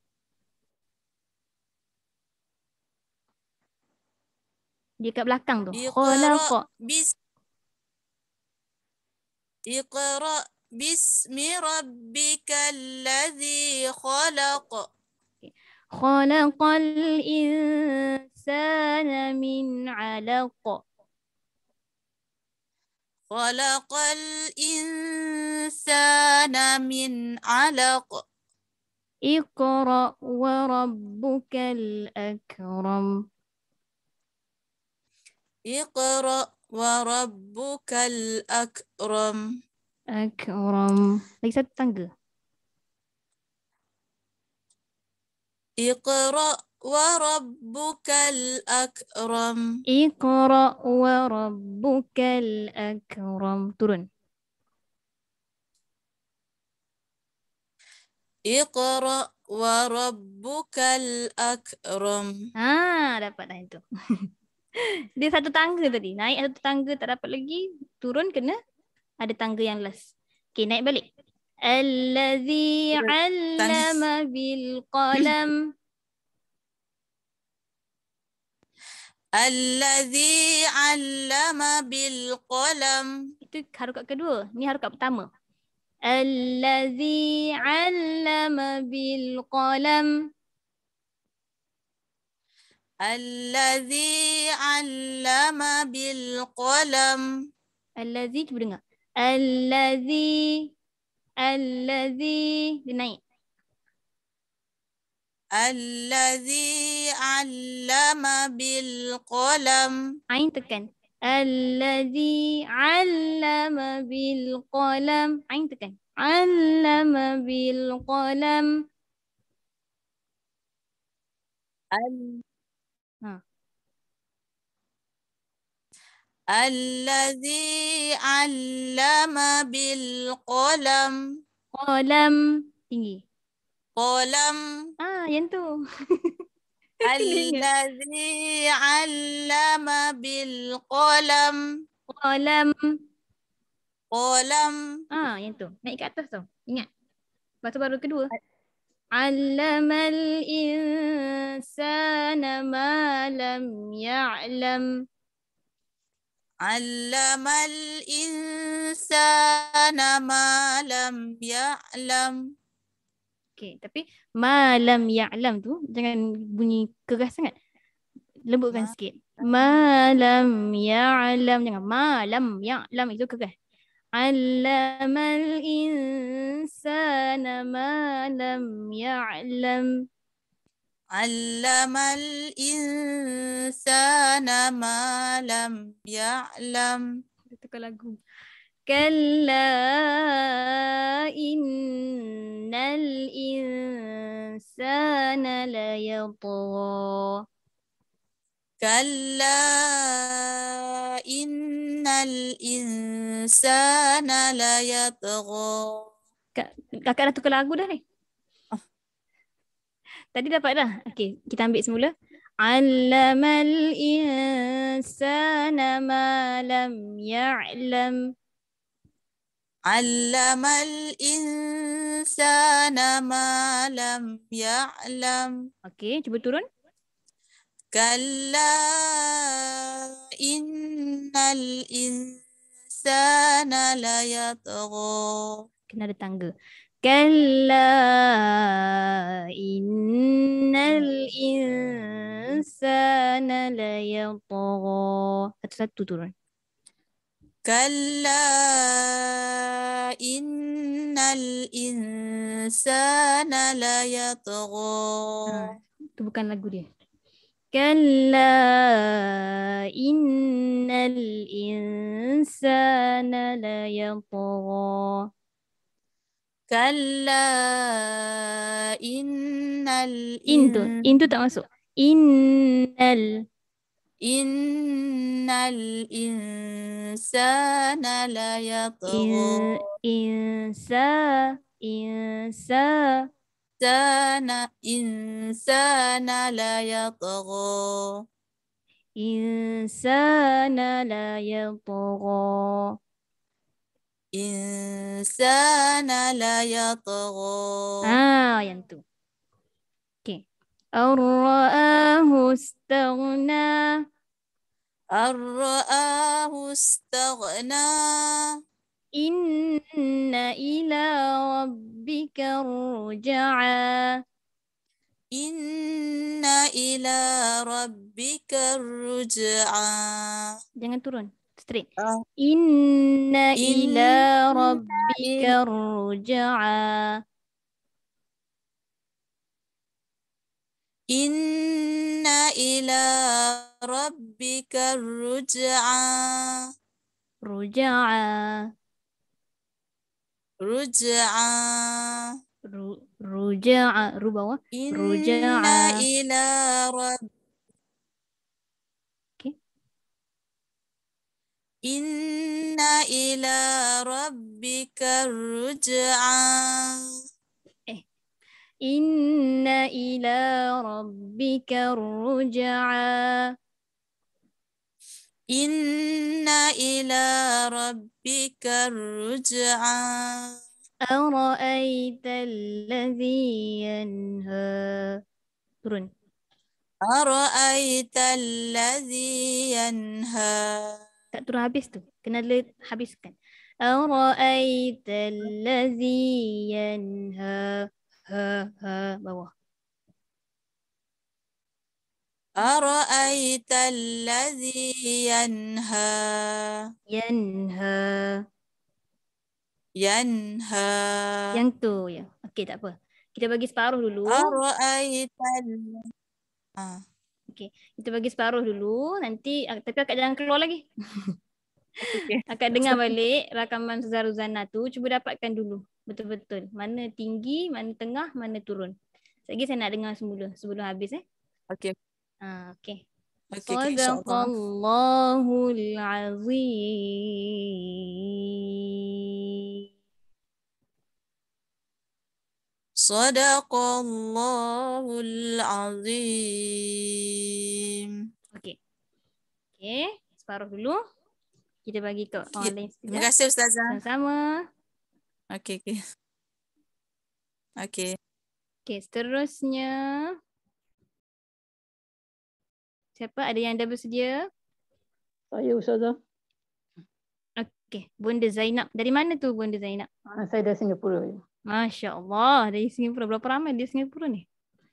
Dia kat belakang tu. Khalaq. Iqra bismi rabbikal ladzi khalaq. Khalaqal insana min 'alaq. Khalaqal insana min 'alaq. Iqra wa rabbukal akram. Iqra wa rabbukal akram. Akram. Lagi satu tangga. Iqra wa rabbukal akram. Iqra wa rabbukal akram. Turun. Iqra wa rabbukal akram. Dapat dah itu. Dia satu tangga tadi. Naik satu tangga tak dapat lagi. Turun kena ada tangga yang last. Okay, naik balik. Allazi 'allama bil qalam. Allazi 'allama bil qalam. Itu harokat kedua. Ni harokat pertama. Allazi 'allama bil qalam. Allazi 'allama bil qalam. Allazi, cuba dengar. Allazi dia naik. Allazi 'allama bil qalam. Ain tekan. Allazi 'allama bil qalam. Ain tekan. 'Allama bil qalam. Allazi 'allama bil qalam. Qalam tinggi. Qalam. Yang tu. Allazi 'allama bil qalam. Qalam. Qalam. Yang tu. Naik ke atas tau. Ingat. Lepas tu baru kedua. 'Allamal insana ma lam ya'lam. 'Allamal insana ma lam ya'lam. Okay, tapi ma lam ya'lam tu jangan bunyi keras sangat. Lembutkan sikit. Ma lam ya'lam. Jangan ma lam ya'lam itu keras. 'Allamal insana ma lam ya'lam. 'Allamal insana ma lam ya'lam. Tukar lagu. Kalla innal insana layatgha. Kalla innal insana layatgha. Kakak dah tukar lagu dah ni. Tadi dapat dah. Okey, kita ambil semula. 'Allamal insana ma lam ya'lam. 'Allamal insana ma lam ya'lam. Okey, cuba turun. Kalla innal insana layatgha. Kena ada tangga. Kalla innal insana layatgha. Satu-satu turun. Kalla innal insana layatgha. Itu bukan lagu dia. Kalla innal insana layatgha. Kalla innal In tu tak masuk. Innal insana layatgha. Insana layatgha. Insana layatgha. Insana layatgha. Yang tu. Okey. Ar-ra'ahu istaghna. Ar-ra'ahu istaghna. Inna ila rabbika ruj'a. Inna ila rabbika ruj'a. Jangan turun. Straight. Inna ila rabbika ruj'a. Inna ila rabbika ruj'a. Ruj'a. Ruj'a. Ruj'a. Ru bawah. Inna ila rabbika. Inna ila rabbika ruj'a. Inna ila rabbika ruj'a. Inna ila rabbika ruj'a. Ara'aita alladhi yanha. Turun. Ara'aita alladhi yanha. Tak turun habis tu. Kena habiskan. Ara'aita alladhi yanha. Ha, bawah. Ara'aita alladhi yanha. Yanha. Yanha. Yang tu ya. Okey, tak apa. Kita bagi separuh dulu. Ara'aita Okey, kita bagi separuh dulu. Nanti tapi akak jangan keluar lagi. Okay. Akak dengar balik rakaman Ustazah Ruzana tu. Cuba dapatkan dulu. Betul-betul. Mana tinggi, mana tengah, mana turun. Sekejap lagi saya nak dengar semula sebelum habis Okay. Okey. Okay, insyaAllah. Sadaqallahul azim. Sadaqallahul azim. Okey. Okey, separuh dulu. Kita bagi ke orang lain sekejap. Terima kasih Ustazah. Sama-sama. Okay. Okay. Okey, seterusnya. Siapa? Ada yang dah bersedia? Saya Ustazah. Okey, Bunda Zainab. Dari mana tu Bunda Zainab? Saya dari Singapura. Masya Allah, dari Singapura. Berapa ramai di Singapura ni?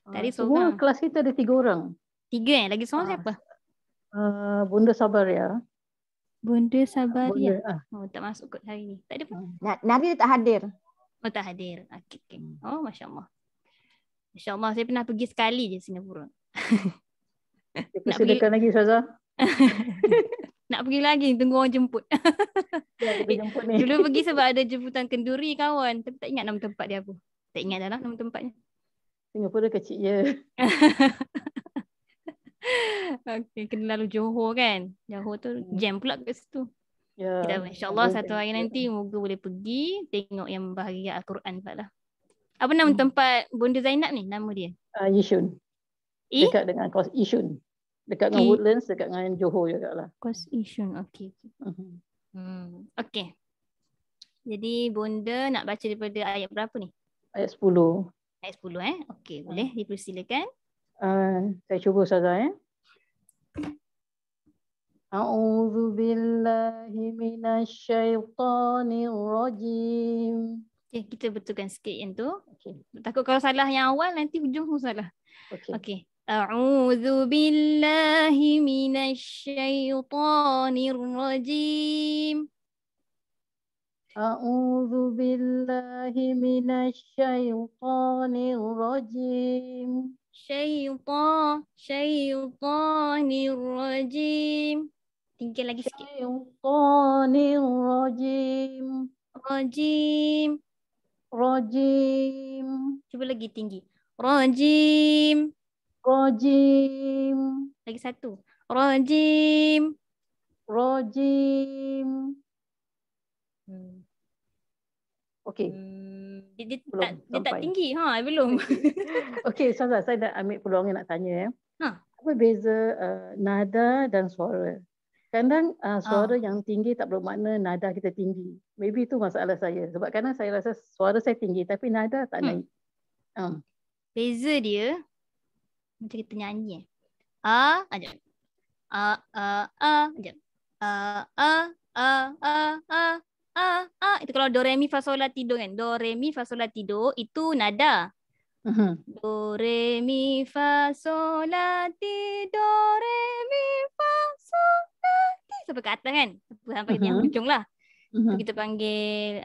Tadi Semua seorang. kelas kita ada 3 orang. 3 lagi seorang siapa? Bunda Sabaria. Bunda Sabaria. Bunda, Oh, tak masuk kot hari ni. Tak ada pun. Nari tak hadir. Oh, tak hadir. Okey. Oh, Masya Allah. Masya Allah, saya pernah pergi sekali je Singapura. Silakan lagi Ustazah. Nak pergi lagi, tunggu orang jemput. Kita jemput ni. Dulu pergi sebab ada jemputan kenduri kawan. Tapi tak ingat nama tempat dia apa. Tak ingat dah lah nama tempatnya. Singapura kecil je. Okey, kena lalu Johor kan. Johor tu jam pula kat situ. Ya. InsyaAllah satu hari nanti moga boleh pergi tengok yang bahagia Al-Quran pula lah. Apa nama tempat Bunda Zainab ni? Nama dia? Yishun. Dekat dengan Kos Yishun. Dekat dengan Woodlands, dekat dengan Johor juga lah. Kos Yishun, okey. Okey. Jadi Bunda nak baca daripada ayat berapa ni? Ayat 10. Ayat 10 Okey, boleh dipersilakan. Saya cuba Ustazah A'udzu billahi minasyaitonir rajim. Okay, kita betulkan sikit yang tu. Okay. Takut kalau salah yang awal nanti hujung pun salah. Okey. A'udzu billahi minasyaitonir rajim. A'udzu billahi minasyaitonir rajim. Syaitanir rajim. Tinggal lagi sikit. Syaitanir rajim. Rajim. Cuba lagi tinggi. Rajim. Lagi satu. Rajim. Okey. Dia tak tinggi belum. Okey, Ustazah, saya dah ambil peluang nak tanya Apa beza nada dan suara? Kadang suara yang tinggi tak bermakna nada kita tinggi. Maybe itu masalah saya. Sebab kadang saya rasa suara saya tinggi tapi nada tak naik. Beza dia macam kita nyanyi. Ajak. Ajak. Itu kalau do re mi fa sol la ti do kan. Do re mi fa sol la ti do itu nada. Do re mi fa sol la ti do re mi fa sol la ti sampai ke atas kan. Sampai yang hujung lah. Itu kita panggil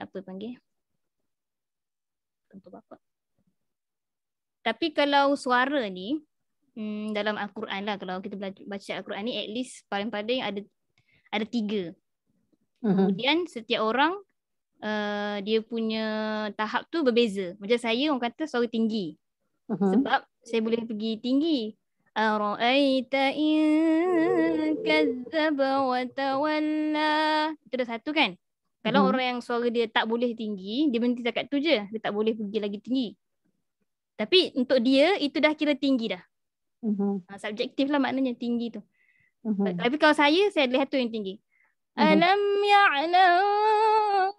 tentu bapa. Tapi kalau suara ni dalam Al-Quran lah, kalau kita baca Al-Quran ni at least paling-paling ada 3. Kemudian setiap orang dia punya tahap tu berbeza. Macam saya orang kata suara tinggi. Sebab saya boleh pergi tinggi. Ara'aita in kazzaba wa tawalla. Itu dah satu kan? Kalau orang yang suara dia tak boleh tinggi, dia berhenti dekat tu je. Dia tak boleh pergi lagi tinggi. Tapi untuk dia itu dah kira tinggi dah. Subjektif lah maknanya tinggi tu. Tapi kalau saya lihat tu yang tinggi. Alam ya'lam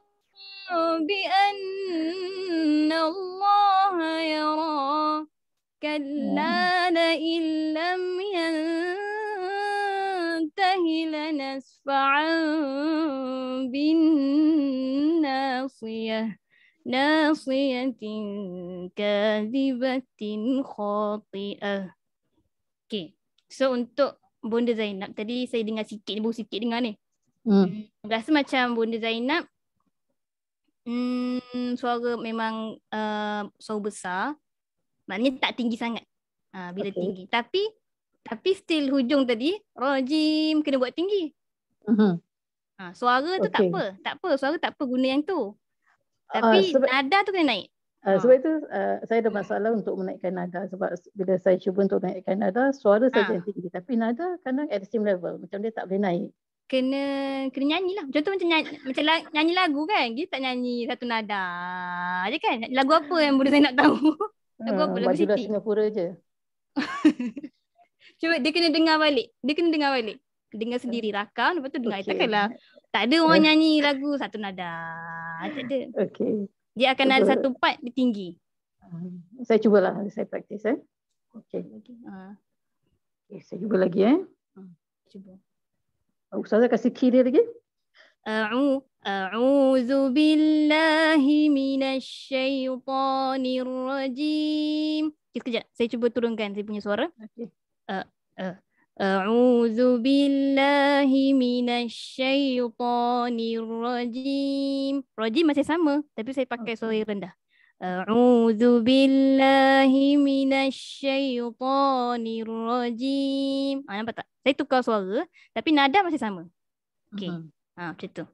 bi anna Allah yara kalla la illam yantahi lanasfa'an bin nasiyah nasiyatin kadhibatin khati'ah. Okay. So untuk Bonda Zainab tadi saya dengar sikit, baru sikit dengar ni. Rasa macam Bonda Zainab suara memang suara besar. Maknanya tak tinggi sangat. Bila tinggi. Tapi still hujung tadi rajim kena buat tinggi. Suara tu tak apa. Suara tak apa guna yang tu. Tapi nada tu kena naik. Sebab itu saya ada masalah untuk menaikkan nada. Sebab bila saya cuba untuk naikkan nada, suara saja yang tinggi. Tapi nada kadang at the same level. Macam dia tak boleh naik. Kena nyanyi lah. Contoh macam nyanyi lagu kan. Kita tak nyanyi satu nada je kan. Lagu apa yang boleh saya nak tahu? Lagu apa? Lagu Bajulah Siti. Singapura je. Cuba dia kena dengar balik. Dengar sendiri rakam. Lepas tu dengar. Takkanlah. Tak ada orang nyanyi lagu satu nada. Tak ada. Dia akan ada satu part dia tinggi. Saya cubalah. Saya praktis. Okay, saya cuba lagi. Cuba. Ustazah kasih key dia lagi. A'udzu billahi minasyaitonir rajim. Sekejap, saya cuba turunkan saya punya suara. A'udzu billahi minasyaitonir rajim. Rajim masih sama, tapi saya pakai suara yang rendah. A'udzu billahi minasyaitonir rajim. Nampak tak? Saya tukar suara tapi nada masih sama. Okey. Macam tu.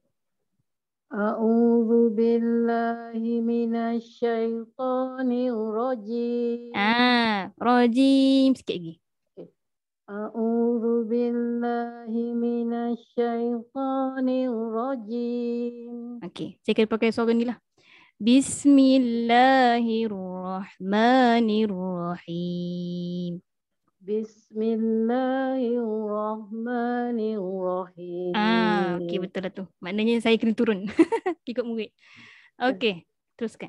A'udzu billahi minasyaitonir rajim. Rajim sikit lagi. A'udzu billahi minasyaitonir rajim. Okey, saya kena pakai suara ni lah. Bismillahirrahmanirrahim. Bismillahirrahmanirrahim. Okey, betul lah tu. Maknanya saya kena turun. Ikut murid. Okey, teruskan.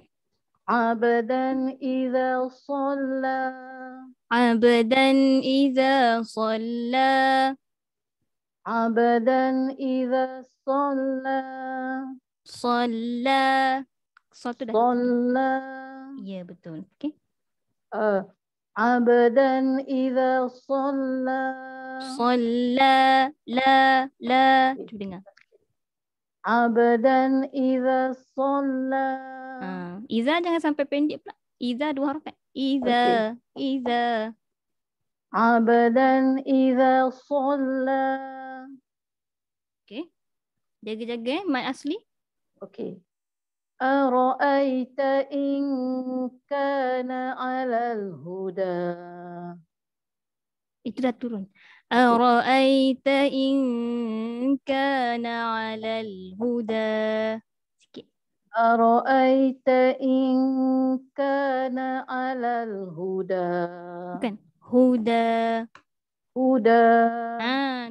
Abdan idza shalla. Abdan idza shalla. Abdan idza shalla. Shalla. Suatu dah. Shalla. Ya, betul. Okey. Abdan idza shalla. Shalla. La. Cuba dengar. Abdan idza shalla. Iza jangan sampai pendek pula. Iza dua harakat. Iza. Abdan idza shalla. Okey. Jaga-jaga mat asli. Okey. Ara'aita in kana 'alal huda. Itu dah turun. Ara'aita in kana 'alal huda. Sikit. Ara'aita in kana 'alal huda. Bukan. Huda.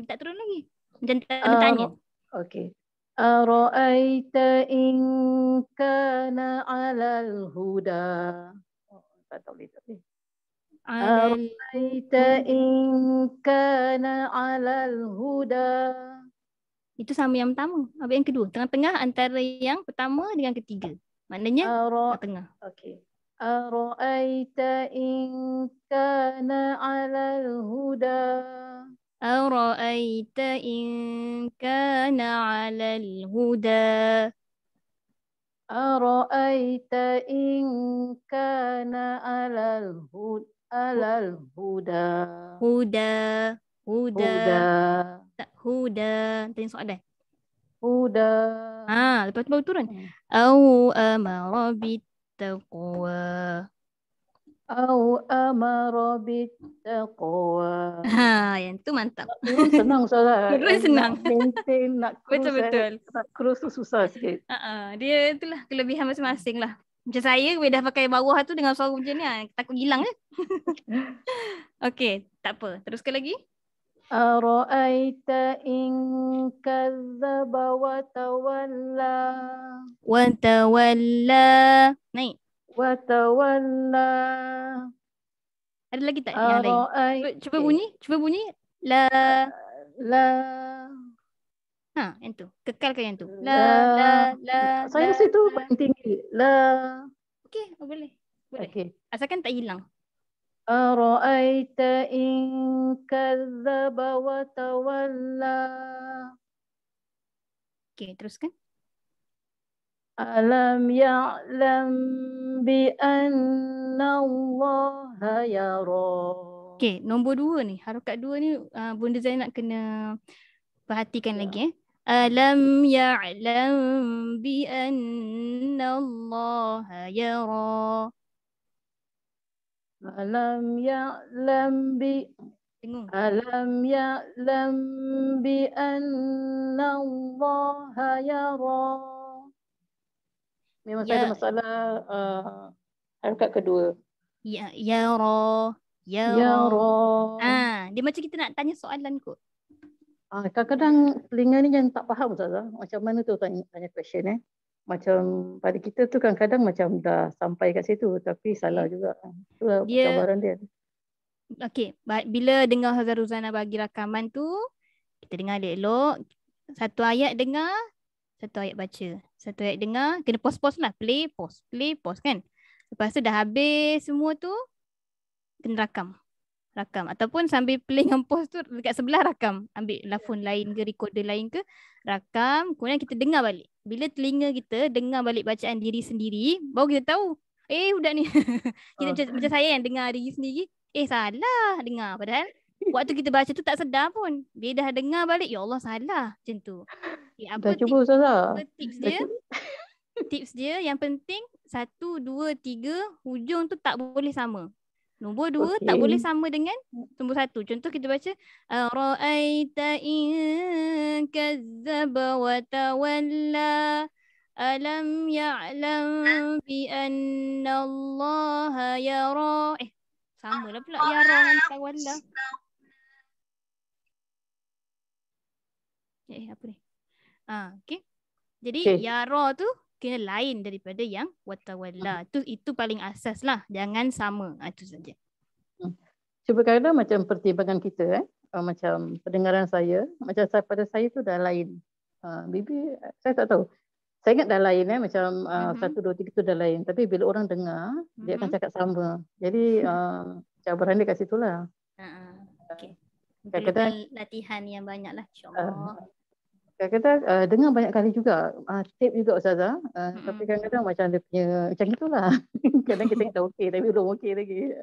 Tak turun lagi. Macam tanya. Okey. Ara'aita in kana 'alal huda. Tak boleh. Ara'aita in kana 'alal huda. Itu sama yang pertama. Habis yang kedua. Tengah-tengah antara yang pertama dengan ketiga. Maknanya tengah. Okey. Ara'aita in kana 'alal huda. Ara'aita in kana 'alal huda. Ara'aita in kana 'alal huda. Huda. Tak huda. Tanya soalan. Huda. Lepas tu baru turun. Au amara bittaqwa. Au amara bittaqwa. Yang tu mantap. Senang Ustazah. Senang. Maintain nak cruise. Betul. Nak cruise tu susah sikit. Dia itulah kelebihan masing-masing lah. Macam saya dah pakai bawah tu dengan suara macam ni. Takut hilang je. Okey, tak apa. Teruskan lagi. Ara'aita in kazzaba wa tawalla. Wa tawalla. Naik. Wa tawalla. Ada lagi tak yang lain? Cuba bunyi. Cuba bunyi. La. Yang tu. Kekalkan yang tu. La. Saya rasa tu paling tinggi. La. Okey, boleh. Okey. Asalkan tak hilang. Ara'aita in kazzaba wa tawalla. Okey, teruskan. Alam ya'lam bi anna Allah yara. Okey, nombor 2 ni. Harakat 2 ni Bunda Zainab kena perhatikan lagi. Alam ya'lam bi anna Allah yara. Alam ya'lam bi Dengung. Alam ya'lam bi anna Allah yara. Memang saya ada masalah harakat kedua. Yara. Dia macam kita nak tanya soalan kot. Kadang-kadang telinga ni yang tak faham Ustazah. Macam mana tu tanya question Macam pada kita tu kadang-kadang macam dah sampai kat situ tapi salah juga. Itulah cabaran dia. Okey, bila dengar Ustazah Ruzana bagi rakaman tu, kita dengar dia elok. Satu ayat dengar, satu ayat baca. Satu ayat dengar, kena pause lah. Play, pause kan. Lepas tu dah habis semua tu, kena rakam. Ataupun sambil play dengan pause tu dekat sebelah rakam. Ambil lafon lain ke, recorder lain ke, rakam. Kemudian kita dengar balik. Bila telinga kita dengar balik bacaan diri sendiri, baru kita tahu. Budak ni. Kita macam saya yang dengar diri sendiri. Salah dengar. Padahal waktu kita baca tu tak sedar pun. Dia dah dengar balik. Ya Allah salah. Macam tu. Dah cuba Ustazah. Tips dia yang penting 1, 2, 3 hujung tu tak boleh sama. Nombor 2 tak boleh sama dengan nombor 1. Contoh kita baca Ra'aita in kazzaba wa tawalla. Alam ya'lam bi anna Allah yara. Sama lah pula yara dengan tawalla. Apa ni? Okey. Jadi yara tu kena lain daripada yang watawalla. Itu paling asas lah. Jangan sama. Itu saja. Cuba kadang macam pertimbangan kita macam pendengaran saya, macam pada saya tu dah lain. Maybe saya tak tahu. Saya ingat dah lain macam 1, 2, 3 tu dah lain. Tapi bila orang dengar, dia akan cakap sama. Jadi cabaran dia kat situ lah. Okay. Kadang-kadang latihan yang banyak lah, insyaAllah. Kadang-kadang dengar banyak kali juga. Tape juga Ustazah. Tapi kadang-kadang macam dia punya, macam itulah. Kadang kita dah okey tapi belum okey lagi.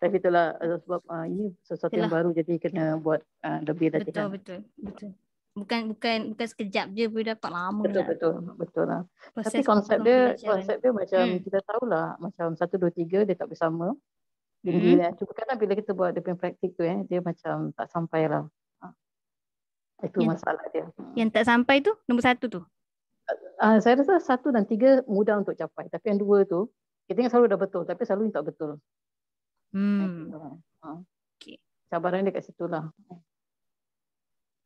Tapi itulah sebab ini sesuatu yang baru jadi kena buat lebih latihan. Betul. Bukan sekejap je, boleh dapat lama. Betul lah. Tapi konsep dia macam kita tahulah macam 1, 2, 3 dia tak bersama. Tinggi lah. Cuma kadang bila kita buat dia punya praktik tu dia macam tak sampai lah. Itu masalah dia. Yang tak sampai tu nombor 1 tu? Saya rasa 1 dan 3 mudah untuk capai. Tapi yang 2 tu kita ingat selalu dah betul tapi selalu tak betul. Okay. Cabaran dia kat situ lah.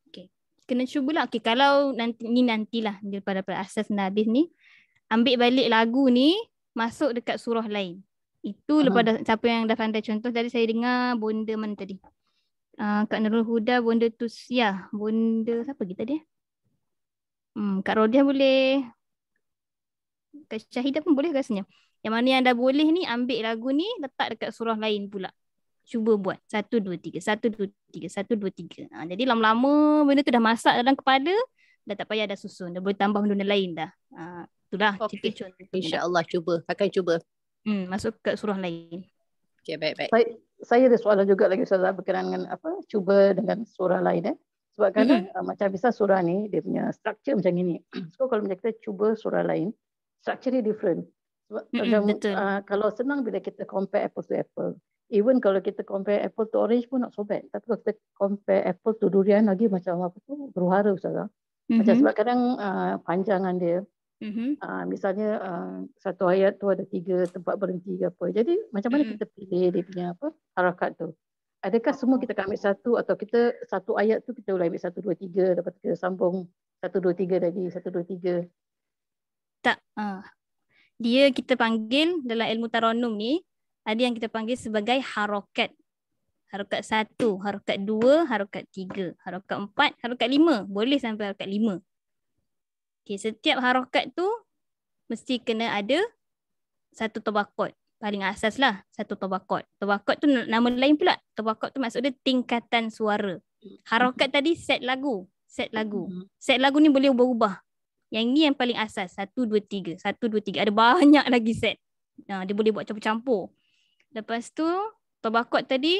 Okay. Kena cubalah. Okay, kalau nantilah daripada asas Nabi ni, ambil balik lagu ni, masuk dekat surah lain. Itu lepas siapa yang dah pandai. Contoh tadi saya dengar bonda mana tadi? Kak Nurul Huda, bonda Tusya. Bonda siapa kita dia? Kak Rodiah boleh. Kak Syahidah pun boleh rasanya. Yang mana yang dah boleh ni, ambil lagu ni, letak dekat surah lain pula. Cuba buat. 1, 2, 3. 1, 2, 3. 1, 2, 3. Jadi lama-lama benda tu dah masak dalam kepala, dah tak payah dah susun. Dah boleh tambah benda lain dah. Itulah contoh. InsyaAllah cuba. Akan cuba. Masuk ke surah lain. Okay, baik-baik. Saya ada soalan juga lagi Ustazah berkenaan dengan cuba dengan surah lain. Sebab kadang macam misal surah ni, dia punya structure macam ini. So kalau macam kita cuba surah lain, structure dia different. Sebab macam kalau senang bila kita compare apple to apple. Even kalau kita compare apple to orange pun not so bad. Tapi kalau kita compare apple to durian lagi macam apa tu, berhara Ustazah. Macam sebab kadang panjangan dia, Misalnya satu ayat tu ada 3 tempat berhenti ke apa. Jadi macam mana kita pilih dia punya harakat tu? Adakah semua kita akan ambil satu, atau kita satu ayat tu kita boleh ambil 1, 2, 3, lepas tu kita sambung 1, 2, 3 tadi, 1, 2, 3? Tak. Dia kita panggil dalam ilmu taranum ni, ada yang kita panggil sebagai harokat. Harokat 1, harokat 2, harokat 3, harokat 4, harokat 5. Boleh sampai harokat 5. Okay, setiap harokat tu mesti kena ada satu tabaqat. Paling asas lah, satu tabaqat. Tabaqat tu nama lain pula. Tabaqat tu maksud dia tingkatan suara. Harokat tadi set lagu. Set lagu ni boleh ubah-ubah. Yang ni yang paling asas. 1, 2, 3. 1, 2, 3. Ada banyak lagi set. Dia boleh buat campur-campur. Lepas tu, tabaqat tadi,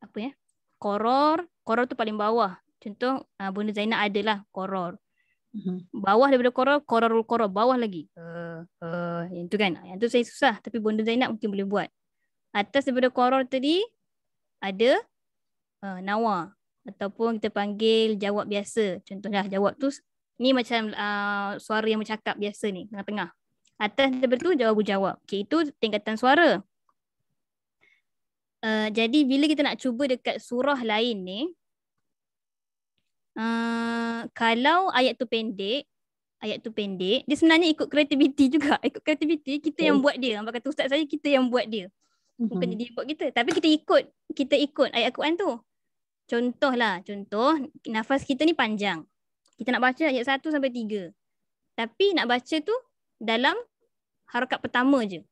apa ya? Koror. Koror tu paling bawah. Contoh, Bunda Zainab adalah koror. Bawah daripada koror, kororul koror, bawah lagi. Yang tu kan. Yang tu saya susah, tapi Bunda Zainab mungkin boleh buat. Atas daripada koror tadi ada nawa, ataupun kita panggil jawab biasa. Contohnya jawab tu ni macam suara yang bercakap biasa ni, tengah-tengah. Atas daripada tu jawab. Okay, itu tingkatan suara. Jadi bila kita nak cuba dekat surah lain ni, kalau ayat tu pendek, dia sebenarnya ikut kreativiti juga. Ikut kreativiti, kita yang buat dia. Apa kata ustaz saya, kita yang buat dia. Bukan jadi ikut kita. Tapi kita ikut ayat Quran tu. Contoh, nafas kita ni panjang. Kita nak baca ayat 1 sampai 3. Tapi nak baca tu dalam harakat pertama je.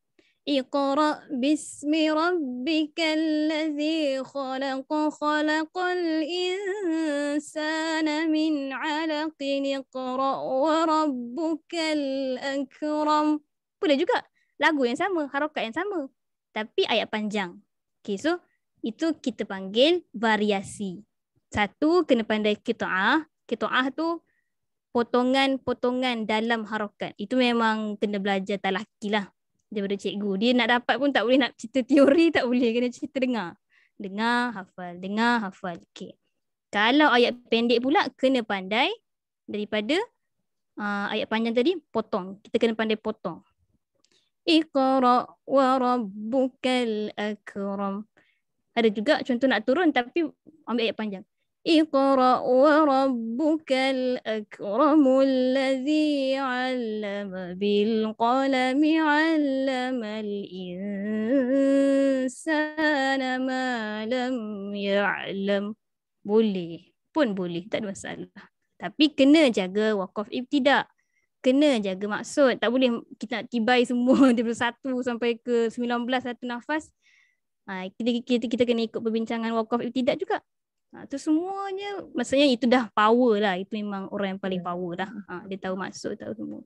Iqra bismi rabbikal ladzi khalaq, khalaqal insana min 'alaqin, iqra wa rabbukal akram. Boleh juga lagu yang sama, harakat yang sama, tapi ayat panjang. Okay, so itu kita panggil variasi. Satu, kena pandai qita'ah. Qita'ah tu potongan-potongan dalam harakat. Itu memang kena belajar talaki lah daripada cikgu. Dia nak dapat pun tak boleh nak cerita teori, tak boleh. Kena cerita dengar. Dengar, hafal. Okay. Kalau ayat pendek pula, kena pandai daripada ayat panjang tadi, potong. Kita kena pandai potong. Iqra wa rabbukal akram. Ada juga contoh nak turun tapi ambil ayat panjang. Iqra wa rabbukal akramul ladzi 'allama bil qalami 'allamal insana ma lam ya'lam. Boleh, tak ada masalah. Tapi kena jaga waqaf ibtida'. Kena jaga maksud. Tak boleh kita nak tibai semua daripada 1 sampai ke 19 satu nafas. Kita kena ikut perbincangan waqaf ibtida' juga. Itu semuanya, maksudnya itu dah power lah. Itu memang orang yang paling power dah. Dia tahu maksud, tahu semua.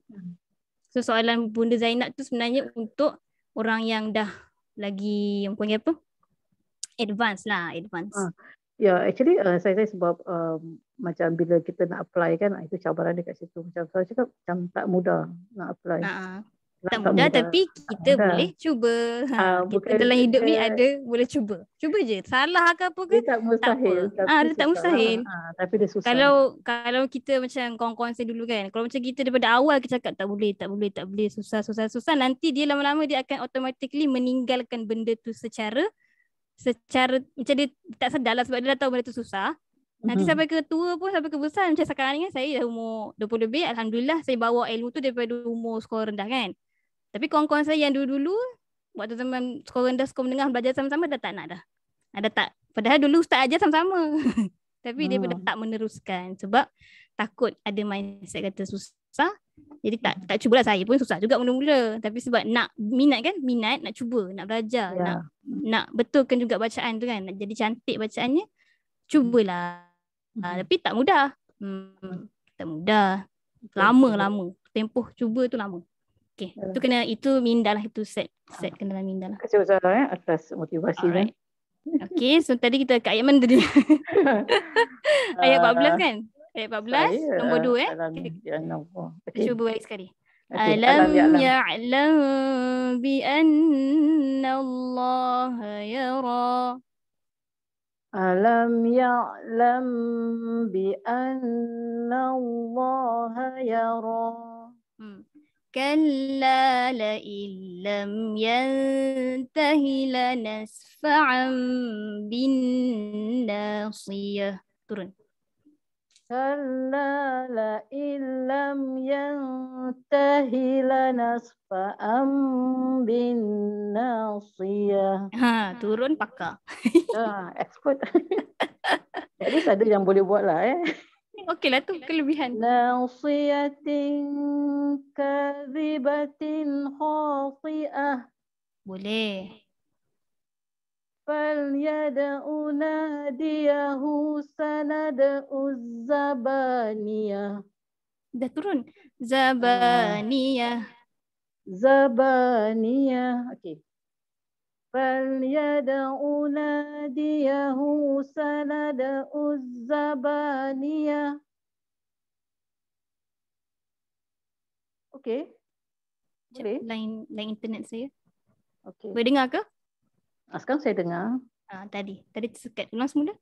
So soalan Bunda Zainab tu sebenarnya untuk orang yang dah lagi, yang panggil apa? Advance. Ya, actually saya sebab macam bila kita nak apply kan, itu cabaran dekat situ. Macam saya cakap, macam tak mudah nak apply. Tak mudah, tapi kita boleh cuba. Kita dalam hidup ni ada, boleh cuba. Cuba je. Salah ke apa ke? Dia tak mustahil. Dia tak mustahil. Tapi dia susah. Kalau kita macam kawan-kawan saya dulu kan, kalau macam kita daripada awal kita cakap tak boleh, susah, nanti dia lama-lama dia akan automatically meninggalkan benda tu secara macam dia tak sedar lah, sebab dia dah tahu benda tu susah. Nanti sampai ke tua pun, sampai ke besar, macam sekarang ni kan saya dah umur 20 lebih, alhamdulillah saya bawa ilmu tu daripada umur sekolah rendah kan. Tapi kawan-kawan saya yang dulu-dulu, waktu zaman sekolah rendah, sekolah menengah belajar sama-sama, dah tak nak dah. Padahal dulu ustaz ajar sama-sama. Tapi dia dah tak meneruskan sebab takut ada mindset kata susah. Jadi tak cubalah. Saya pun susah juga mula-mula. Tapi sebab nak minat, nak cuba, nak belajar, nak betulkan juga bacaan tu kan, nak jadi cantik bacaannya, cubalah. Tapi tak mudah. Tak mudah. Lama. Tempoh cuba tu lama. Okay, itu minda lah, itu set kena dalam minda lah. Terima kasih Ustazah atas motivasi ni. Okay, so tadi kita kat ayat mana tadi? Ayat 14 kan? Ayat 14, nombor 2 Kita cuba balik sekali. Alam ya'lam bi anna Allah yara. Alam ya'lam bi anna Allah yara. Kalla la'in lam yantahi lanasfa'an bin nasiyah. Turun. Kalla la'in lam yantahi lanasfa'an bin nasiyah. Turun pakar. Expert. At least ada yang boleh buat lah Okey lah tu kelebihan. Nasiyatin kadhibatin khati'ah. Boleh. Falyad'u nadiyahu sanad'u zabaniyah. Dah turun. Zabaniyah. Zabaniyah. Okey. Falyad'u nadiyahu sanad'u zabaniyah. Okey. Boleh. Lain internet saya. Okey. Boleh dengar ke? Sekarang saya dengar. Tadi tersekat. Ulang semula.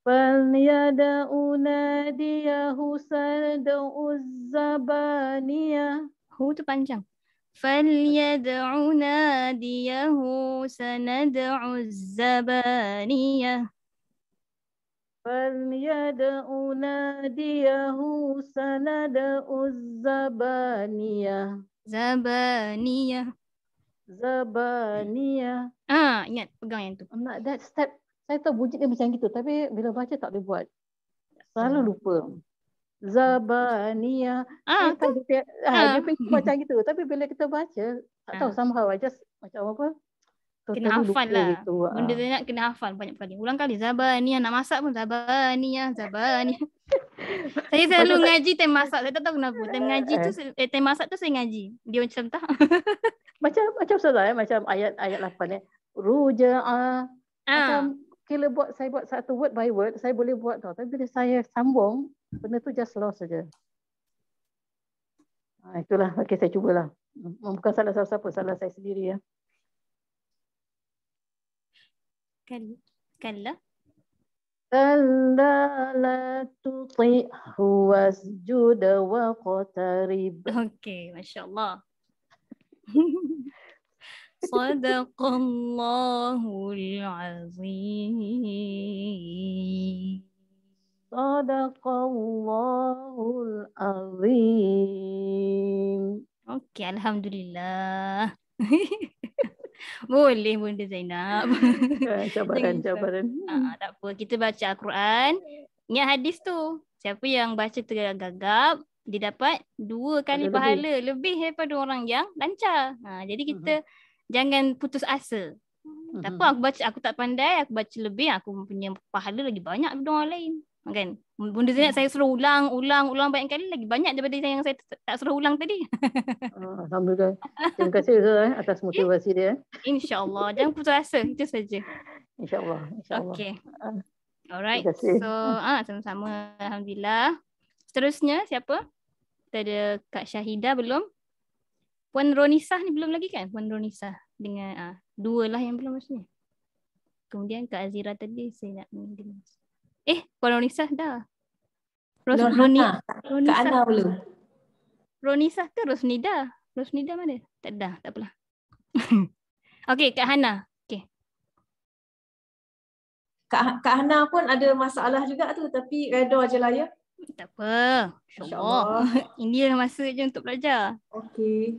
Falyad'u nadiyahu sanad'u zabaniyah. Hu tu panjang. Falyad'u nadiyahu sanad'u zabaniyah. Falyad'u nadiyahu sanad'u zabaniyah. Zabaniyah. Zabaniyah. Ingat pegang yang tu. That step, saya tahu bunyi dia macam gitu tapi bila baca tak boleh buat. Selalu lupa. Zabaniyah. Dia fikir macam gitu tapi bila kita baca tak tahu somehow I just macam apa? Kena hafal lah. Gitu. Benda tu nak kena hafal banyak kali. Ulang kali. Zabaniyah. Nak masak pun Zabaniyah. Zabaniyah. Saya selalu ngaji time masak. Saya tak tahu kenapa. Time ngaji tu, time masak tu saya ngaji. Dia macam tak. Macam Ustazah macam ayat 8 Ruja'a. Macam bila saya buat satu word by word, saya boleh buat tau. Tapi bila saya sambung, benda tu just lost saja. Itulah. Okey, saya cubalah. Bukan salah siapa-siapa, salah saya sendiri ya. Kalla. Kalla la tuti'hu wasjud wa qatarib. Okey, masya-Allah. Sadaqallahul azim. Sadaqallahul azim. Okey, alhamdulillah. Boleh Bunda Zainab. Cabaran. Tak apa, kita baca Al-Quran. Ingat hadis tu. Siapa yang baca tergagap, dia dapat 2 kali pahala lebih daripada orang yang lancar. Jadi kita jangan putus asa. Tak apa, aku tak pandai, aku baca lebih, aku punya pahala lagi banyak daripada orang lain. Kan? Bunda Zainab saya suruh ulang banyak kali lagi banyak daripada yang saya tak suruh ulang tadi. Alhamdulillah. Terima kasih atas motivasi dia. InsyaAllah. Jangan putus asa. Itu saja. InsyaAllah. Okay. Alright. So, sama-sama. Alhamdulillah. Seterusnya siapa? Kita ada Kak Syahidah belum? Puan Ronisah ni belum lagi kan? Puan Ronisah dengan 2 lah yang belum maksudnya. Kemudian Kak Azira tadi saya nak dengar. Puan Ronisah dah. Ronisah. Kak Ana belum. Ronisah ke Rosnida? Rosnida mana? Tak dah, tak apalah. Okey, Kak Hana. Okey. Kak Hana pun ada masalah juga tu tapi reda je lah ya. Tak apa. InsyaAllah. Ini adalah masa je untuk belajar. Okey.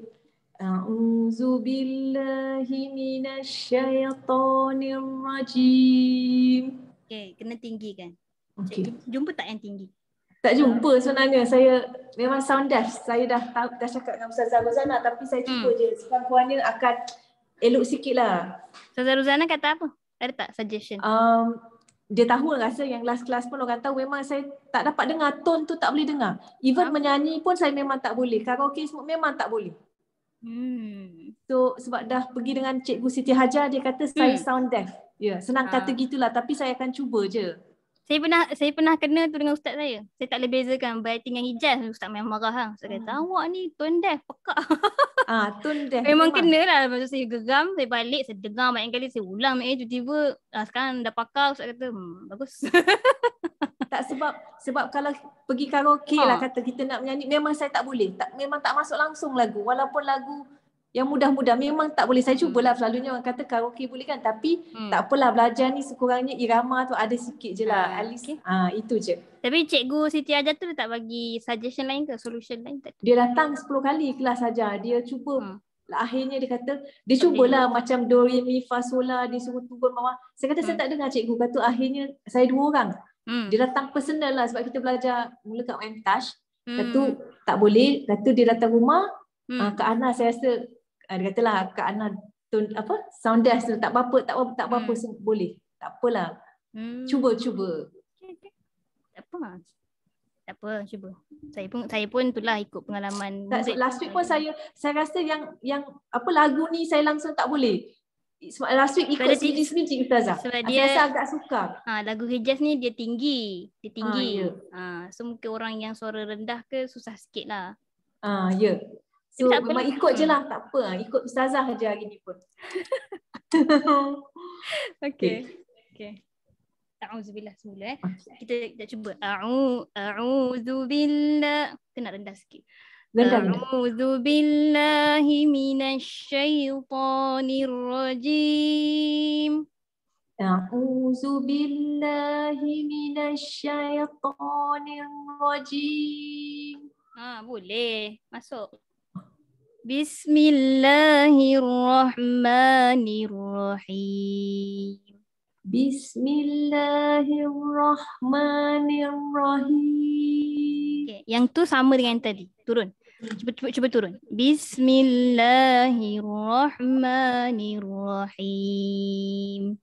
A'udzu billahi minasyaitonir rajim. Okey, kena tinggi kan? Okey. Jumpa tak yang tinggi? Tak jumpa sebenarnya. Saya memang sound deaf. Saya dah cakap dengan Ustazah Rozana tapi saya cuba je. Sekurang-kurangnya akan elok sikit lah. Ustazah Rozana kata apa? Ada tak suggestion? Dia tahu rasa yang last class pun orang tahu memang saya tak dapat dengar. Tone tu tak boleh dengar. Even menyanyi pun saya memang tak boleh. Karaoke semua memang tak boleh. So sebab dah pergi dengan Cikgu Siti Hajar, dia kata saya sound deaf. Ya, senang kata gitulah tapi saya akan cuba je. Saya pernah kena tu dengan ustaz saya. Saya tak boleh bezakan Baiting dengan Hijaz. Ustaz memang marah. Ustaz kata awak ni tone deaf, pekak. Tone deaf. Memang kena lah. Lepas tu saya geram, saya balik, saya dengar banyak kali, saya ulang. Tiba-tiba sekarang dah pakar, ustaz kata bagus. Tak sebab kalau pergi karaoke lah kata kita nak menyanyi, memang saya tak boleh. Memang tak masuk langsung lagu. Walaupun lagu yang mudah-mudah memang tak boleh. Saya cubalah, selalunya orang kata karaoke boleh kan, tapi tak apalah, belajar ni sekurangnya irama tu ada sikit je lah. At least itu je. Tapi Cikgu Siti Ajar tu tak bagi suggestion lain ke, solution lain tak? Dia datang 10 kali kelas saja. Dia cuba. Akhirnya dia kata, dia cubalah macam do, re, mi, fa, sol, la, dia suruh turun bawah. Saya kata saya tak dengar cikgu. Kata akhirnya saya 2 orang. Dia datang personal lah sebab kita belajar mula kat UMTouch. Kata tak boleh. Kata dia datang rumah. Kak Ana saya rasa, dia katalah Kak Ana sound desk tu tak apa-apa, boleh. Tak apalah. Cuba. Tak apa, cuba. Saya pun itulah ikut pengalaman. Last week pun saya rasa yang lagu ni saya langsung tak boleh. Last week ikut semiji Ustazah. Sebab dia rasa agak sukar. Lagu Hijaz ni dia tinggi. So mungkin orang yang suara rendah ke susah sikit lah. Ya. So memang ikut je lah, tak apa. Ikut Ustazah je hari ni pun. Okay. A'udzubillah semula. Kita cuba. A'udzubillah. Kita nak rendah sikit. A'udzubillahi minasyaitonir rajim. A'udzubillahi minasyaitonir rajim. Boleh. Masuk. Bismillahirrahmanirrahim. Bismillahirrahmanirrahim. Okay, yang tu sama dengan yang tadi. Turun. Cuba turun. Bismillahirrahmanirrahim.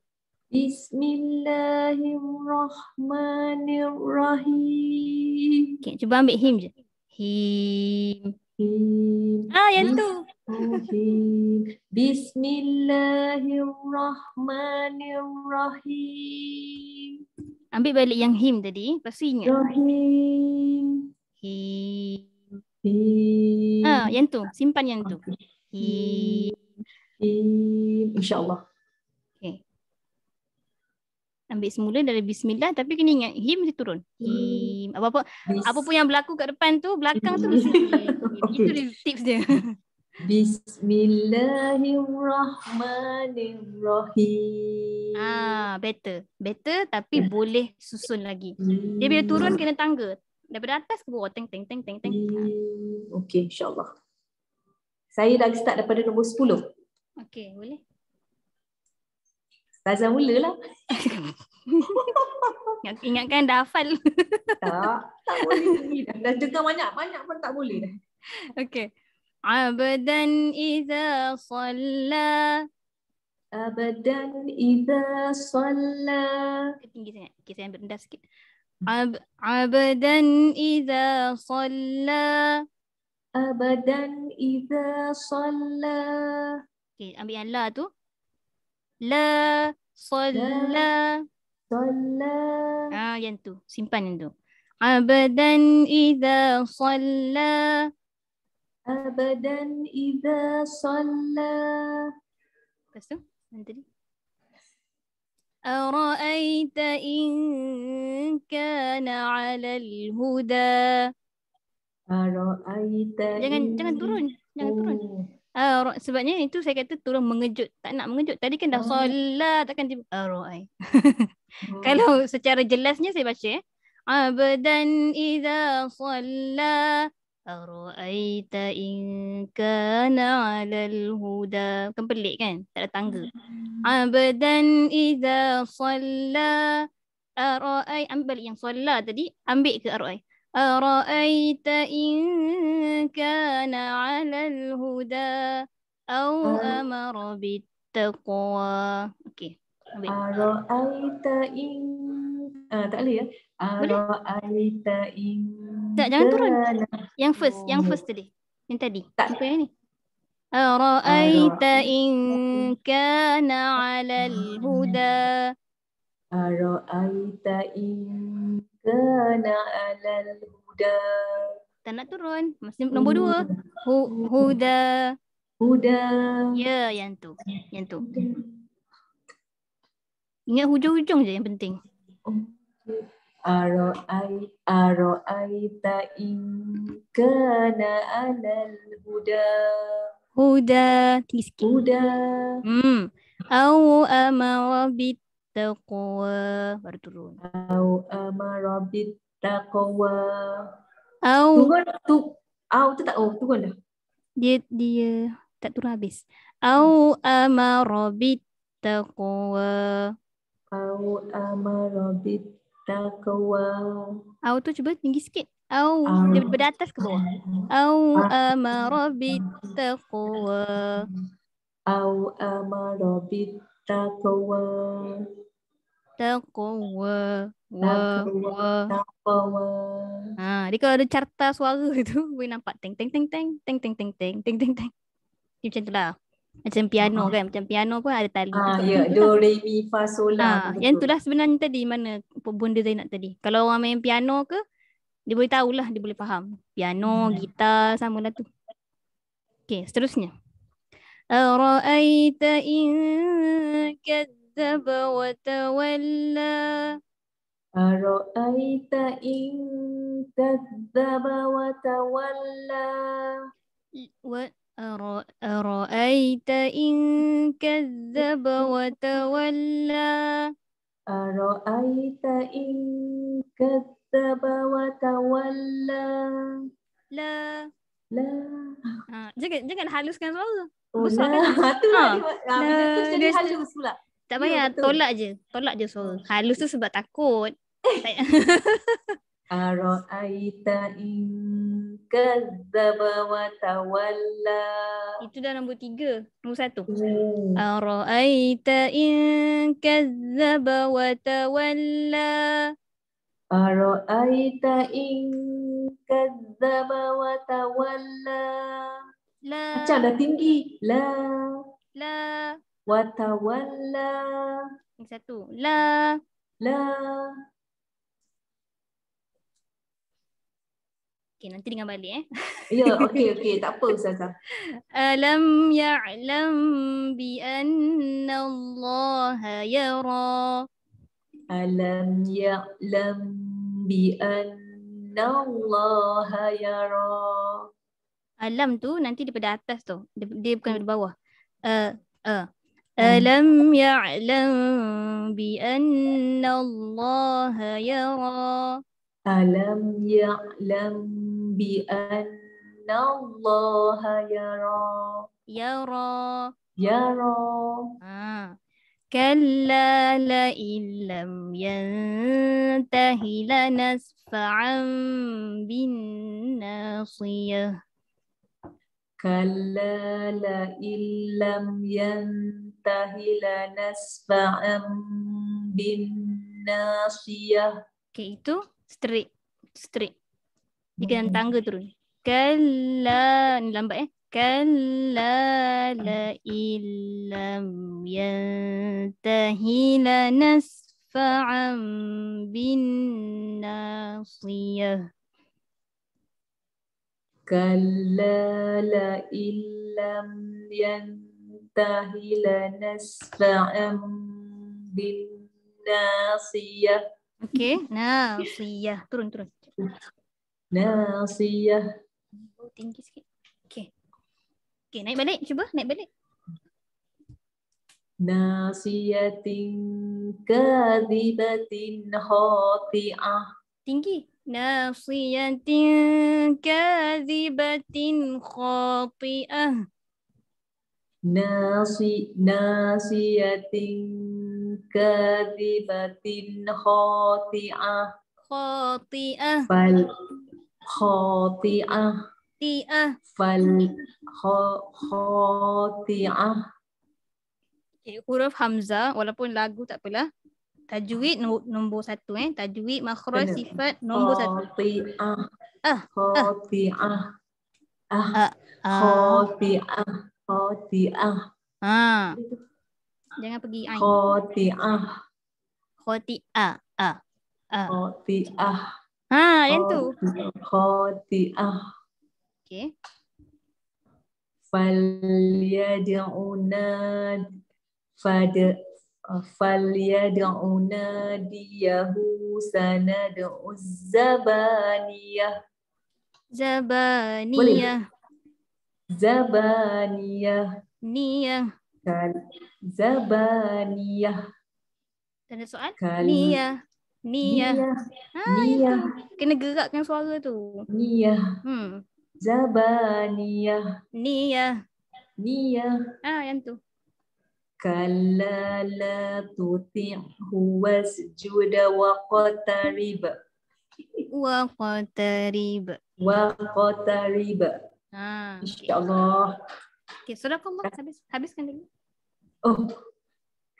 Bismillahirrahmanirrahim. Okay, cuba ambil him je. Him. Yang tu. Bismillahirrahmanirrahim. Ambil balik yang him tadi, lepas tu ingat. Rahim. Him. Him. Yang tu, simpan yang tu. Him. InsyaAllah. Okay. Ambil semula dari bismillah, tapi kena ingat him mesti turun. Him. Apa pun yang berlaku kat depan tu, belakang tu mesti. Itu tips dia. Bismillahirrahmanirrahim. Better tapi boleh susun lagi. Dia bila turun kena tangga. Daripada atas ke bawah, teng. Okey, insyaAllah. Saya dah start daripada nombor 10. Okey, boleh. Ustazah mulalah. Ingatkan dah hafal. Tak boleh. Dah dengar banyak pun tak boleh dah. Okey. Abdan idza shalla. Abdan idza shalla. Tinggi sangat. Okey, saya ambil rendah sikit. Abdan idza shalla. Abadan idza shalla. Okey, ambil yang la tu. La shalla. Yang tu. Simpan yang tu. Abadan idza shalla. Abadan idza shalla. Lepas tu, yang tadi. Ara'aita in kana 'alal huda. Ara'aita. Jangan turun. Sebabnya itu saya kata turun mengejut. Tak nak mengejut. Tadi kan dah solat, takkan tiba ara'ai. Kalau secara jelasnya saya baca Abdan idza shalla. Ara'aita in kana 'alal huda. Kan pelik kan? Tak ada tangga. Abdan idza shalla. Ara'ai, ambil balik yang shalla tadi, ambil ke ara'ai. Ara'aita in kana 'alal huda aw amara bittaqwa. Okey. Ara'aita in tak boleh ya? Ara'aita in. Tak, jangan turun. Yang first tadi. Yang tadi. Bukan yang ni. Ara'aita in kana 'alal huda. Ara'aita in kana 'alal huda. Tak nak turun. Masih nombor 2. Huda. Ya, yang tu. Ingat hujung-hujung je yang penting. Aro'aita in kana alal huda. Huda. Tinggi sikit. Huda. Au amara bittaqwa. Baru turun. Au amara bittaqwa. Au. Turun tu. Au tu tak. Oh, turun dah. Dia tak turun habis. Au amara bittaqwa. Au amara bittaqwa. Au tu cuba tinggi sikit. Au. Daripada atas ke bawah. Au amara bittaqwa. Au amara bittaqwa. Taqwa. Taqwa. Dia kalau ada carta suara tu boleh nampak teng teng teng teng teng teng teng teng teng teng teng. Macam tu lah. Macam piano kan. Macam piano pun ada tali. Ya, do re mi fa sol la. Yang tu lah sebenarnya tadi mana bunda Zainab tadi. Kalau orang main piano ke, dia boleh tahulah, dia boleh faham. Piano, gitar, sama lah tu. Okay, seterusnya. Ara'aita in kadzdzaba wa tawalla. Ara'aita in kadzdzaba wa tawalla. Ara'aita in kadzdzaba wa tawalla. Ara'aita in kadzdzaba wa tawalla. La. Jangan haluskan suara. Oh, besar lah. kan? Tu bila tu jadi halus pula. Tak payah, tolak je suara. Halus tu sebab takut. Ara'aita in kadzdzaba wa tawalla. Itu dah nombor 3. Nombor 1. Ara'aita in kadzdzaba wa tawalla. Ara'aita in kadzdzaba wa tawalla. La. Macam dah tinggi. La. Wa tawalla. Yang 1. La. Okay, nanti dengar balik Ya, okey. Tak apa Ustazah. Alam ya'lam bi anna Allah yara. Alam ya'lam bi anna Allah yara. Alam tu nanti daripada atas tu. Dia bukan daripada bawah. Alam ya'lam bi anna Allah yara. Alam ya'lam bi anna Allah yara. Kalla la illam yantahi lanasfa'an bin nasiyah. Kalla la illam yantahi lanasfa'an bin nasiyah. Okay, itu straight. Dia kena tangga turun. Kalla, ni lambat Kalla la illam yantahi lanasfa'an bin nasiyah. Kalla la illam yantahi lanasfa'an bin nasiyah. Okay, nasiyah. Turun. Nasiyah. Tinggi sikit. Okay, naik balik. Cuba naik balik. Nasiyatin kadhibatin khati'ah. Tinggi. Nasiyatin kadhibatin khati'ah. Nasiyatin kadhibatin khati'ah. Khati'ah. Khati'ah. Khati'ah. Okay, huruf hamzah walaupun lagu tak apalah. Tajwid nombor 1 Tajwid makhraj sifat nombor 1. Khati'ah. Jangan pergi ain. Khati'ah. Yang tu. Khati'ah. Okay. فليدع ناديه سندع الزبانية. Zabaniyah. Zabaniyah. Niyah. Zabaniyah. Tanda soal? Niyah. Niyah. Niyah. Kena gerakkan suara tu. Niyah. Zabaniyah. Niyah. Niyah. Yang tu. Kalla la tuti'hu wasjud waqtarib. Waqtarib. Waqtarib. InsyaAllah. Okay, Sadaqallah. Habiskan dulu. Oh.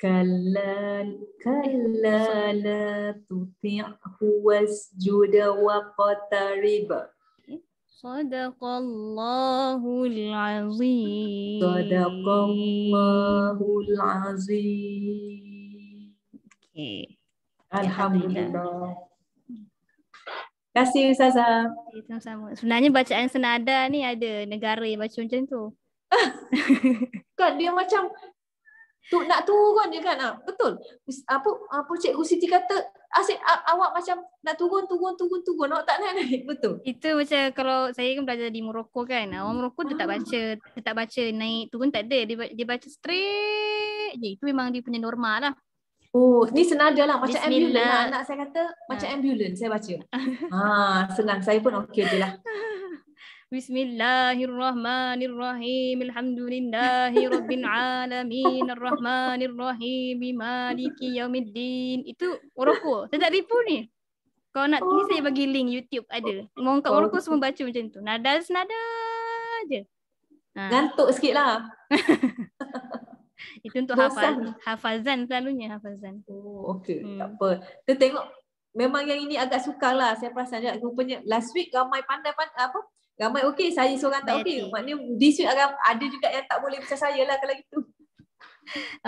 Kalla la tuti'hu wasjud waqtarib. Sadaqallahul azim. Sadaqallahul azim. Okay. Alhamdulillah. Terima kasih Ustazah. Sama-sama. Sebenarnya bacaan senada ni ada negara yang baca macam tu. Kan dia macam nak turun je kan. Betul. Apa Cikgu Siti kata asyik awak macam nak turun. Awak tak naik. Betul. Itu macam kalau saya kan belajar di Morocco kan. Orang Morocco dia tak baca naik turun, tak ada. Dia baca straight je. Itu memang dia punya norma lah. Oh, ni senada lah. Macam ambulans lah. Anak saya kata macam ambulans saya baca. Senang. Saya pun okey je lah. Bismillahirrahmanirrahim. Alhamdulillahi rabbil alamin. Arrahmanirrahim. Maliki yaumiddin. Itu Morocco. Saya tak tipu ni. Kalau nak ni saya bagi link YouTube ada. Orang kat Morocco semua baca macam tu. Nada senada je. Ngantuk sikit lah. Itu untuk hafazan selalunya hafazan. Oh, okey. Tak apa. Kita tengok memang yang ini agak sukar lah. Saya perasan je. Rupanya last week ramai pandai-pandai apa? Ramai okey, saya seorang tak okey. Maknanya this week ada juga yang tak boleh macam saya lah kalau gitu.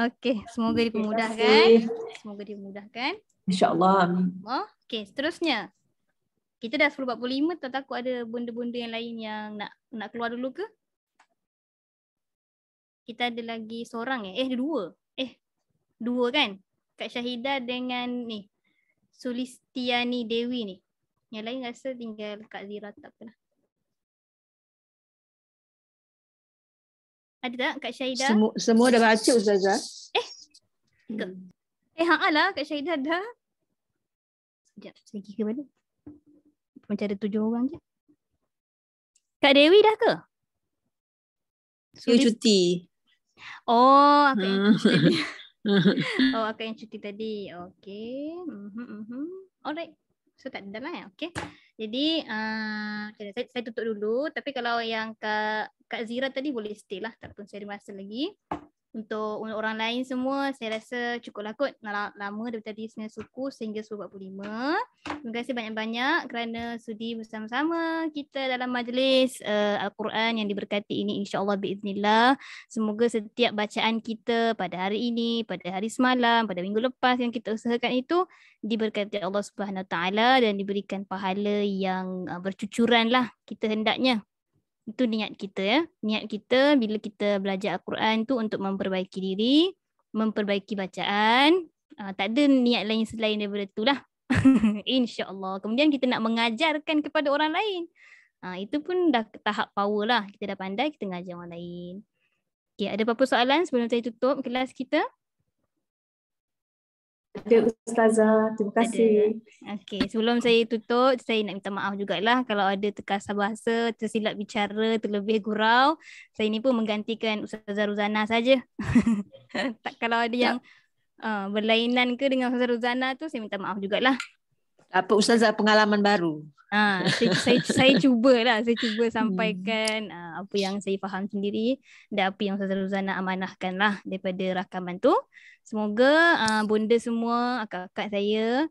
Okey, semoga dipermudahkan. Semoga dipermudahkan. InsyaAllah. Okey, seterusnya. Kita dah 10.45, tak takut ada benda-benda yang lain yang nak keluar dulu ke? Kita ada lagi seorang ada dua. Dua kan? Kak Syahidah dengan ni Sulistiani Dewi ni. Yang lain rasa tinggal Kak Zira, tak apalah. Ada tak Kak Syahidah? Semua dah baca Ustazah. Lah Kak Syahidah dah. Sekejap, saya kira balik. Macam ada 7 orang je. Kak Dewi dah ke? Dia cuti. Oh, akak yang cuti tadi. Akak yang cuti tadi. Okay. Alright. So tak ada lah ya. Okay. Jadi saya tutup dulu. Tapi kalau yang Kak Zira tadi boleh stay lah. Tak pun saya ada masa lagi. Untuk orang lain semua saya rasa cukup lah kot. Lama daripada tadi Senin Suku sehingga 10.45. Terima kasih banyak-banyak kerana sudi bersama-sama kita dalam majlis Al-Quran yang diberkati ini, insya-Allah biiznillah. Semoga setiap bacaan kita pada hari ini, pada hari semalam, pada minggu lepas yang kita usahakan itu diberkati Allah Subhanahu Taala dan diberikan pahala yang bercucuran lah kita hendaknya. Itu niat kita ya. Niat kita bila kita belajar Al-Quran tu untuk memperbaiki diri, memperbaiki bacaan. Tak ada niat lain selain daripada itulah. InsyaAllah. Kemudian kita nak mengajarkan kepada orang lain. Itu pun dah tahap power lah. Kita dah pandai, kita ngajar orang lain. Okay, ada apa-apa soalan sebelum saya tutup kelas kita? Ada Ustazah, terima kasih. Okey, sebelum saya tutup, saya nak minta maaf jugalah kalau ada terkasar bahasa, tersilap bicara, terlebih gurau. Saya ni pun menggantikan Ustazah Ruzana saja. Tak, kalau ada yang berlainan ke dengan Ustazah Ruzana tu, saya minta maaf jugalah. Apa Ustazah pengalaman baru? Saya cubalah, saya cuba sampaikan apa yang saya faham sendiri dan apa yang Ustazah Ruzana amanahkan lah daripada rakaman tu. Semoga bonda semua, akak-akak saya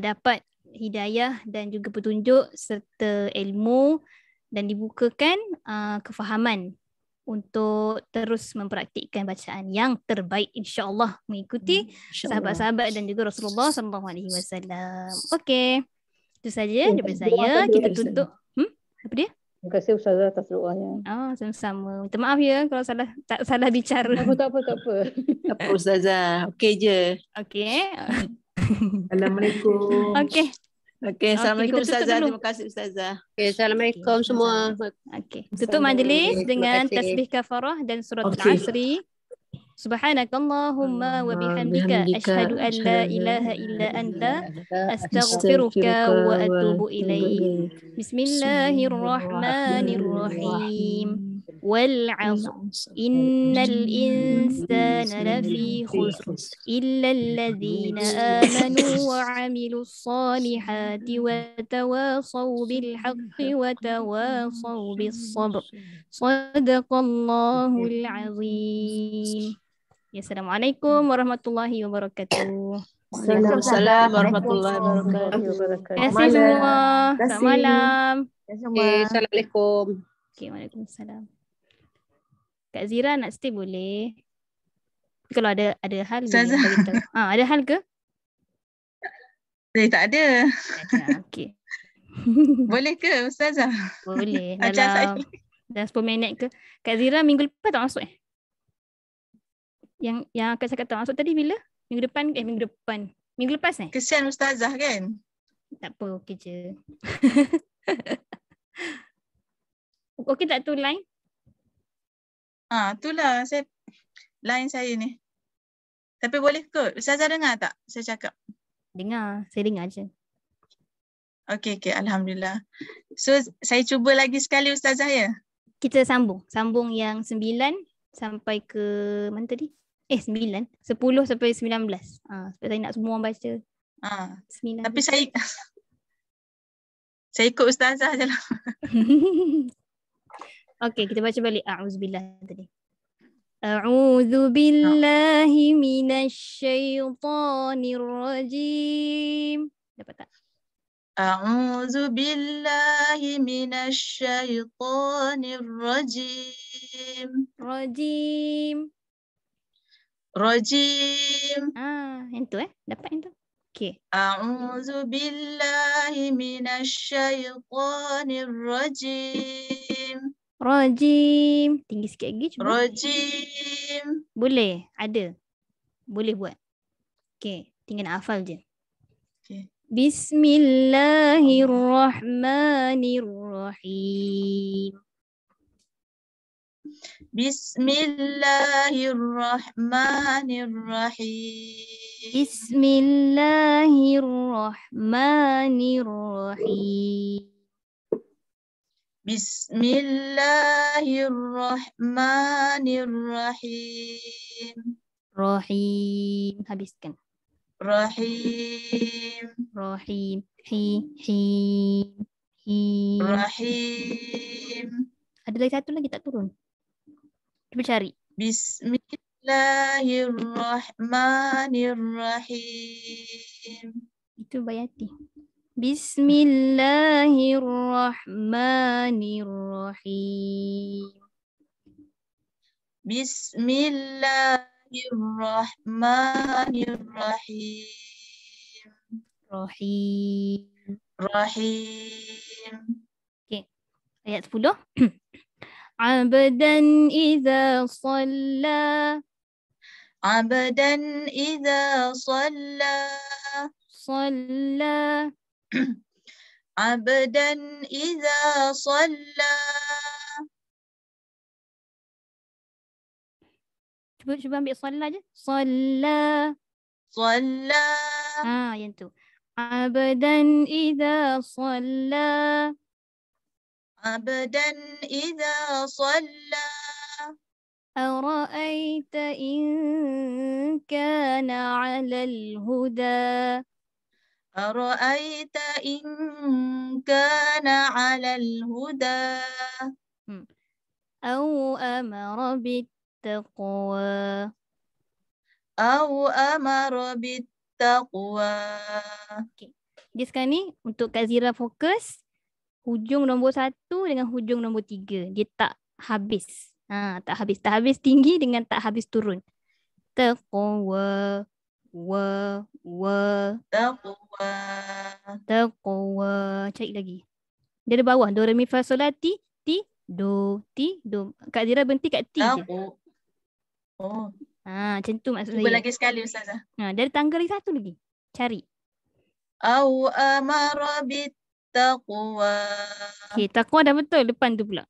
dapat hidayah dan juga petunjuk serta ilmu dan dibukakan kefahaman untuk terus mempraktikkan bacaan yang terbaik, insya-Allah mengikuti sahabat-sahabat dan juga Rasulullah SAW. Okey. Itu saja daripada saya. Kita tutup. Apa dia? Terima kasih Ustazah atas doanya. Sama-sama. Minta maaf ya kalau tak salah bicara. Tak apa. Tak apa Ustazah. Okey je. Okey. Assalamualaikum. Okey. Assalamualaikum kita tutup Ustazah. dulu. Terima kasih Ustazah. Assalamualaikum semua. Tutup majlis Terima dengan kasih. tasbih kafarah dan surat Al-Asri. Subhanakallahumma wa bihamdika asyhadu an la ilaha illa anta astaghfiruka wa atubu ilaik. Bismillahirrahmanirrahim. Wal 'asr innal insana lafi khusr illa alladhina amanu wa 'amilus solihati wa tawasaw bil haqqi wa tawasaw bis sabr. Sadaqallahul azim. Ya, Assalamualaikum warahmatullahi wabarakatuh. Waalaikumsalam warahmatullahi wabarakatuh. Terima kasih semua. Selamat malam. Assalamualaikum. Waalaikumsalam. Kak Zira nak stay boleh. Kalau ada hal boleh bagi tahu. Ada hal ke? Tak ada. Okey. Boleh ke Ustazah? Boleh. Dalam 10 minit ke? Kak Zira minggu lepas tak masuk Yang Kak cakap tak masuk tadi bila? Minggu depan. Minggu lepas Kesian Ustazah kan? Tak apa, okey je. Okey tak tu line? Itulah line saya ni. Tapi boleh kot. Ustazah dengar tak saya cakap? Dengar. Saya dengar je. Okey. Alhamdulillah. So saya cuba lagi sekali Ustazah ya? Kita sambung yang 9 sampai ke mana tadi? 9, 10 sampai 19. Sebab saya nak semua orang baca. 9. Tapi saya ikut Ustazah je lah. Okey, kita baca balik. A'udzubillah tadi. A'udzu billahi minasyaitonir rajim. Dapat tak? A'udzu billahi minasyaitonir rajim. Rajim. Yang tu dapat yang tu. Okey. A'udzu billahi minasyaitonir rajim. Rajim. Tinggi sikit lagi cuba. Rajim. Boleh, ada. Boleh buat. Okey, tinggal nak hafal je. Okey. Bismillahirrahmanirrahim. Bismillahirrahmanirrahim. Bismillahirrahmanirrahim. Bismillahirrahmanirrahim. Rahim. Habiskan. Rahim. Rahim. Rahim. Ada lagi satu lagi tak turun. Cuba cari. Bismillahirrahmanirrahim. Itu Bayati. Bismillahirrahmanirrahim. Bismillahirrahmanirrahim. Rahim. Okey. Ayat 10. Abdan idza shalla. Abdan idza shalla. Abdan idza shalla. Cuba ambil shalla je. Shalla. Yang tu. Abdan idza shalla. Abdan idza shalla. أرأيت إن كان على الهدى. أرأيت إن كان على الهدى. أو أمر بالتقوى. Okay. Jadi sekarang ni untuk Kak Zira fokus hujung nombor 1 dengan hujung nombor 3. Dia tak habis. Tak habis tinggi dengan tak habis turun. Taqwa. Taqwa. Cari lagi. Dia ada bawah. Do, re, mi, fa, sol, la, ti. Do, ti, do. Kak Zira berhenti kat ti je. Oh. Macam tu maksud Cuba saya. lagi sekali Ustazah. Dari tangga lagi satu lagi. Cari. Au amara bittaqwa. Okay, taqwa dah betul depan tu pula.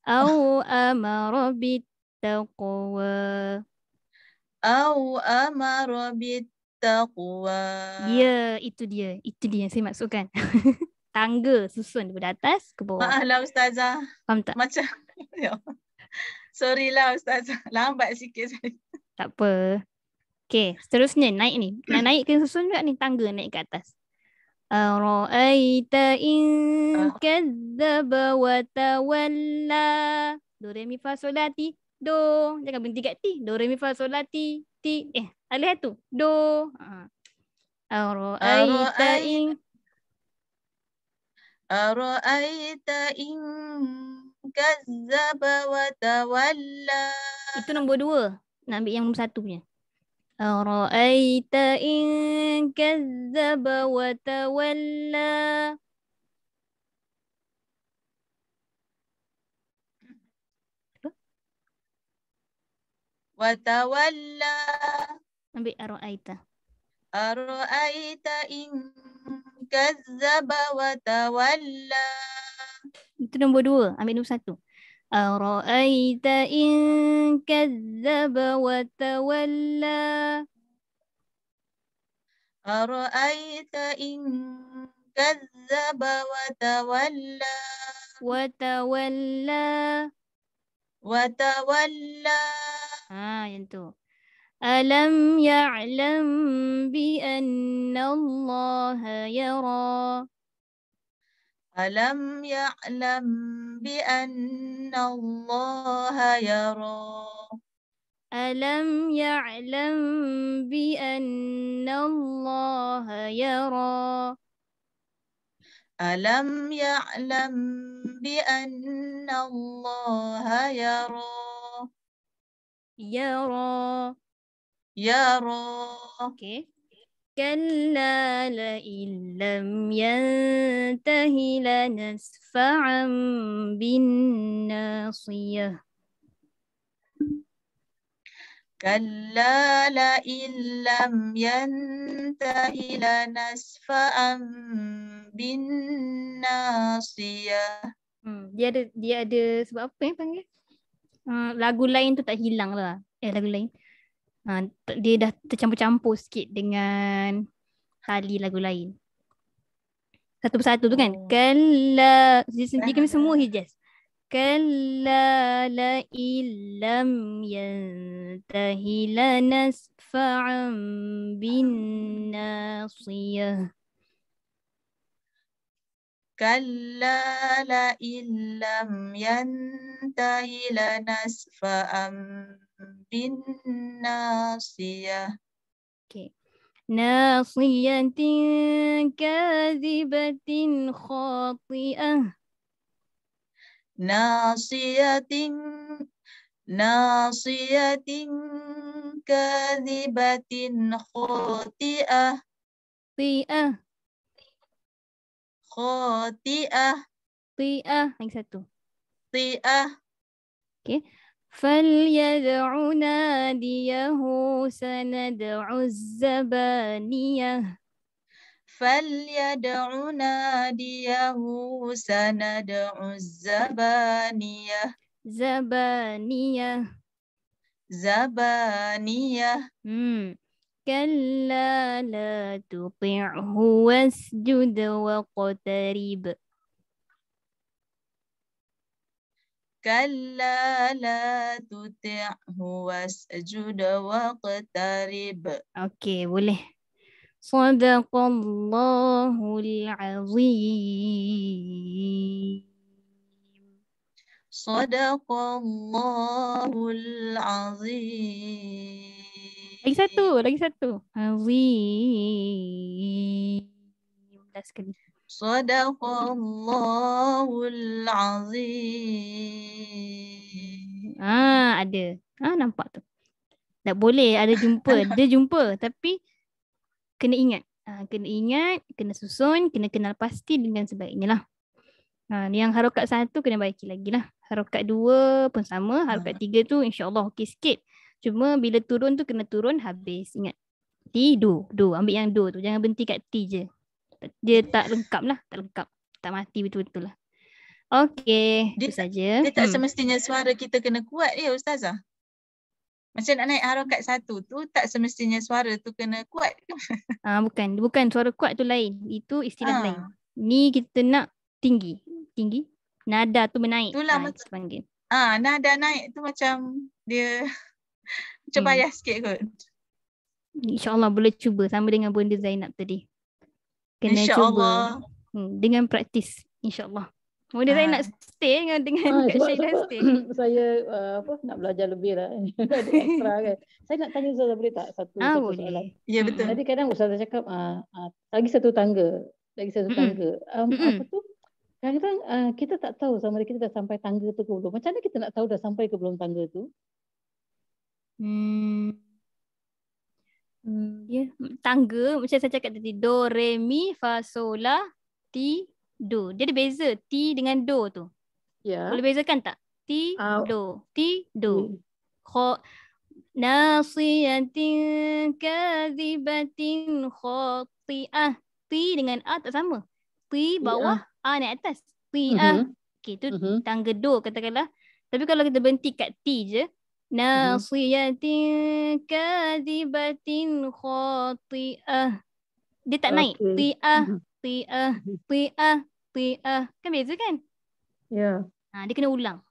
Au amara bittaqwa. Au amara bittaqwa. Ya, itu dia. Itu dia yang saya maksudkan. Tangga susun daripada atas ke bawah. Maaflah Ustazah. Faham tak? Macam sorry lah Ustazah. Lambat sikit saya. Tak apa. Okay, seterusnya naik ni. Nak naik kena susun juga ni tangga naik ke atas. Ara'aita in kadzdzaba wa tawalla. Do re mi fa sol la ti. Do. Jangan berhenti kat ti. Do re mi fa sol la ti. Ti. Alih tu. Do. Ara'aita in kadzdzaba wa tawalla. Itu nombor 2. Nak ambil yang nombor 1 punya. Ara'aita in kadzdzaba wa tawalla. Wa tawalla. Ambil ara'aita. Ara'aita in kadzdzaba wa tawalla. Itu nombor 2. Ambil nombor 1. Ara'aita in kadzdzaba wa tawalla. Ara'aita in kadzdzaba wa tawalla. Wa tawalla. Wa tawalla. Yang tu. Alam ya'lam bi anna Allah yara. Alam ya'lam bi anna Allah yara. Alam ya'lam bi anna Allah yara. Alam ya'lam bi anna Allah yara. Yara. Yara. Okay. Kalla la'in lam yantahi lanasfa'an bin nasiyah. Kalla la'in lam yantahi lanasfa'an bin nasiyah. Dia ada sebab apa yang panggil? Lagu lain tu tak hilang lah. Lagu lain. Dia dah tercampur-campur sikit dengan tali lagu lain. Satu persatu tu kan. Kalla. Dia kena semua hijaz. Kalla la illam yantahi lanasfa'an bin nasiyah. Kalla la illam yantahi lanasfa'an bin nasiyah. Okay. Nasiyatin kadhibatin khati'ah. Nasiyatin kadhibatin khati'ah. Ti'ah. Khati'ah. Ti'ah. Lagi satu. Ti'ah. Okay. فَلْيَدْعُ نَادِيَهُ سَنَدْعُ الزَّبَانِيَةَ. فَلْيَدْعُ نَادِيَهُ سَنَدْعُ الزَّبَانِيَةَ. زَبَانِيَةَ. زَبَانِيَةَ. كَلَّا لَا تُطِعْهُ وَاسْجُدْ وَاقْتَرِبْ. Kalla la tuti'hu wasjud waqtarib. Okey, boleh. Sadaqallahul azim. Sadaqallahul azim. Lagi satu. Azim. Dah sekali. Sadaqallahul azim. Ada. Nampak tu. Tak boleh ada jumpa. Dia jumpa tapi kena ingat. Kena susun, kena kenal pasti dengan sebaiknya lah. Yang harokat 1 kena baiki lagi lah. Harokat 2 pun sama. Harokat 3 tu insyaAllah okey sikit. Cuma bila turun tu kena turun habis. Ingat. Ti, do. Do. Ambil yang do tu. Jangan berhenti kat ti je. Dia tak lengkap lah. Tak lengkap. Tak mati betul-betul lah. Okey. Itu saja. Dia tak semestinya suara kita kena kuat ya Ustazah. Macam nak naik harokat 1 tu tak semestinya suara tu kena kuat. Bukan suara kuat tu lain. Itu istilah lain. Ni kita nak tinggi. Tinggi. Nada tu menaik. Itulah kita panggil. Nada naik tu macam dia macam payah sikit kot. InsyaAllah boleh cuba sama dengan Bunda Zainab tadi. Kena InsyaAllah. cuba. Dengan praktis. InsyaAllah. Bunda Zainab stay dengan Kak Syaidah stay. Saya nak belajar lebih lah. Ada ekstra kan. Saya nak tanya Ustazah boleh tak satu soalan? Ya betul. Tadi kadang Ustazah cakap lagi satu tangga. Apa tu? Kadang-kadang kita tak tahu sama ada kita dah sampai tangga tu ke belum. Macam mana kita nak tahu dah sampai ke belum tangga tu? Tangga macam saya cakap tadi. Do, re, mi, fa, sol, la, ti, do. Dia ada beza ti dengan do tu. Ya. Boleh bezakan tak? Ti, do. Ti, do. Nasiyatin kadhibatin khati'ah. Ti dengan a tak sama. Ti bawah, a naik atas. Ti, a. Okay, tu tangga do katakanlah. Tapi kalau kita berhenti kat ti je. Nasiyatin kadhibatin khati'ah. Dia tak naik. Ti'ah, ti'ah, ti'ah, ti'ah. Kan beza kan? Ya. Dia kena ulang.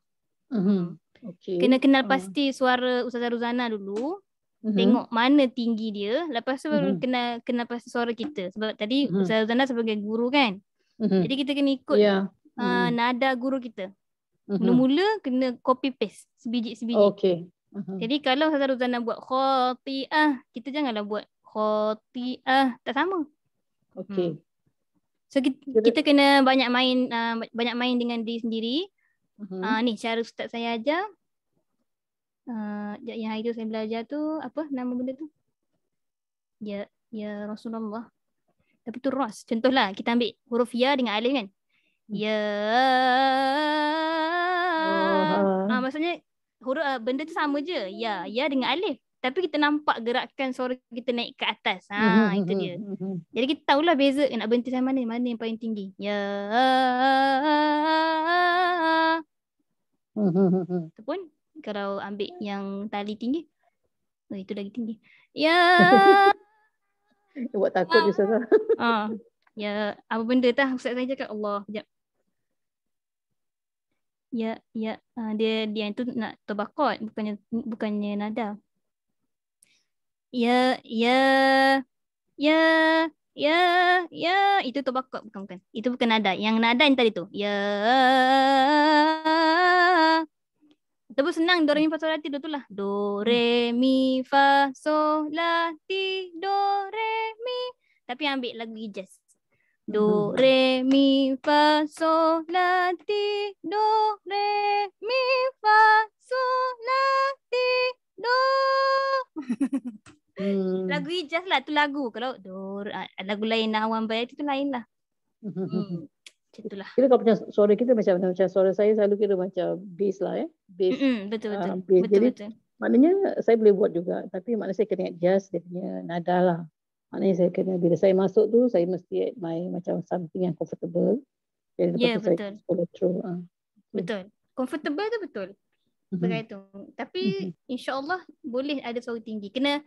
Okay. Kena kenal pasti suara Ustazah Ruzana dulu. Tengok mana tinggi dia. Lepas tu baru kenal pasti suara kita. Sebab tadi Ustazah Ruzana sebagai guru kan. Jadi kita kena ikut nada guru kita. Mula-mula kena copy paste sebiji-sebiji. Okay. Jadi kalau Ustazah Ruzana buat khati'ah, kita janganlah buat khati'ah. Tak sama. Okay. So kita kena banyak main dengan diri sendiri. Ni cara ustaz saya ajar. Yang hari tu saya belajar tu apa nama benda tu? Ya Rasulullah. Tapi tu ras. Contohlah kita ambil huruf ya dengan alif kan. Ya. Maksudnya huruf benda tu sama je. Ya dengan alif. Tapi kita nampak gerakan suara kita naik ke atas. Itu dia. Jadi kita tahulah beza nak berhenti sama mana yang paling tinggi. Ya. Itu pun kalau ambil yang tali tinggi. Itu lagi tinggi. Ya. Buat takut dia Ustazah. Ya, apa benda tah Ustaz saya cakap Allah. Sekejap. Ya. Dia itu nak tabaqat, bukannya nada. Ya. Itu tabaqat bukan. Itu bukan nada. Yang nada yang tadi tu. Ya. Itu pun senang do re mi fa sol la ti do tu lah. Do re mi fa sol la ti do re mi. Tapi ambil lagu Ijaz. Do re mi fa sol la ti do re mi fa sol la ti do. Lagu Ijaz lah tu lagu. Kalau lagu lain Nahawan Bayat itu lain lah. Macam itulah. Kira kalau macam suara kita macam suara saya selalu kira macam bass lah bass. Betul. Jadi maknanya saya boleh buat juga. Tapi maknanya saya kena adjust dia punya nada lah. Maknanya saya kena bila saya masuk tu saya mesti macam something yang comfortable. Jadi lepas tu saya follow through. Betul. Comfortable tu betul. Begitu. Tapi insya-Allah boleh ada suara tinggi. Kena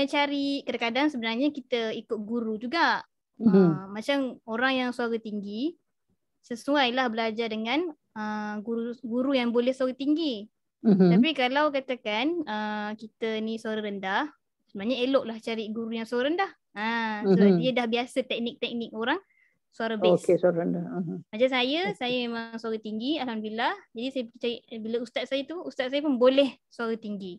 cari kadang-kadang sebenarnya kita ikut guru juga. Macam orang yang suara tinggi sesuailah belajar dengan guru yang boleh suara tinggi. Tapi kalau katakan kita ni suara rendah, sebenarnya eloklah cari guru yang suara rendah. Sebab dia dah biasa teknik-teknik orang suara bass. Okey, suara rendah. Macam saya memang suara tinggi alhamdulillah. Jadi saya percaya bila ustaz saya pun boleh suara tinggi.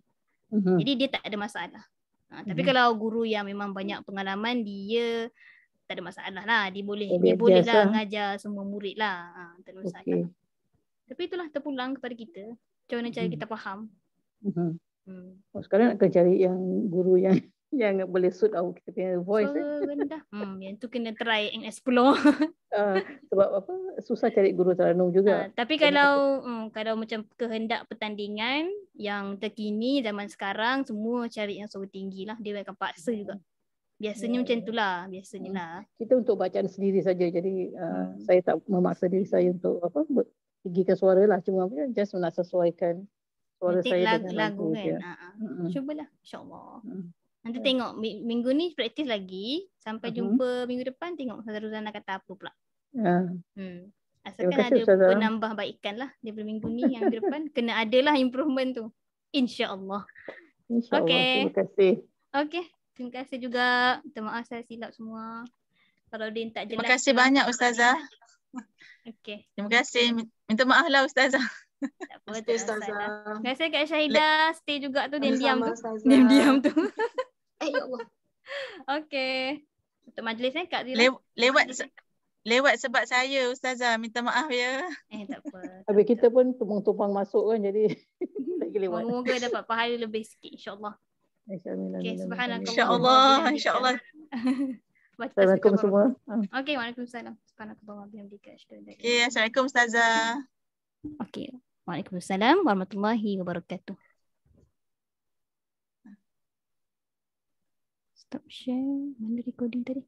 Jadi dia tak ada masalah. Tapi kalau guru yang memang banyak pengalaman, dia tak ada masalah lah. Dia boleh lah mengajar semua murid lah. Tak ada masalah. Tapi itulah terpulang kepada kita. Macam mana cara kita faham. Sekarang nak kena cari yang guru yang yang boleh suit kita punya voice. Rendah. Yang tu kena try and explore. Sebab apa, susah cari guru Terenung juga. Tapi kalau macam kehendak pertandingan yang terkini zaman sekarang, semua cari yang suara tinggi lah. Dia akan paksa juga. Biasanya macam itulah, biasanya lah. Kita untuk bacaan sendiri saja. Jadi saya tak memaksa diri saya untuk tinggikan suara lah. Cuma just nak sesuaikan suara saya dengan lagu kan. Cubalah, insyaAllah. Nanti tengok minggu ni praktis lagi. Sampai jumpa minggu depan, tengok Ustazah Ruzana kata apa pula. Asalkan ada penambahbaikan lah daripada minggu ni. Yang minggu depan kena adalah improvement tu, insyaAllah. Terima kasih. Okay, terima kasih juga. Minta maaf saya silap semua kalau dia tak jelas. Terima kasih banyak Ustazah. Okay, terima kasih. Minta maaf lah Ustazah. Tak apa, Terima kasih Kak Syahidah. Stay juga tu, diam-diam tu. Diam-diam tu. Ya Allah. Okay. Untuk majlis Kak Zira. Lewat sebab saya Ustazah. Minta maaf ya. Tak apa. Habis kita pun tumpang-tumpang masuk kan. Jadi lagi lewat. Moga dapat pahala lebih sikit insyaAllah. Okay, subhanallah. InsyaAllah. Assalamualaikum semua. Okay, waalaikumsalam. Subhanallah. Okay, assalamualaikum Ustazah. Okay. Waalaikumsalam warahmatullahi wabarakatuh. Stop share. Mana recording tadi?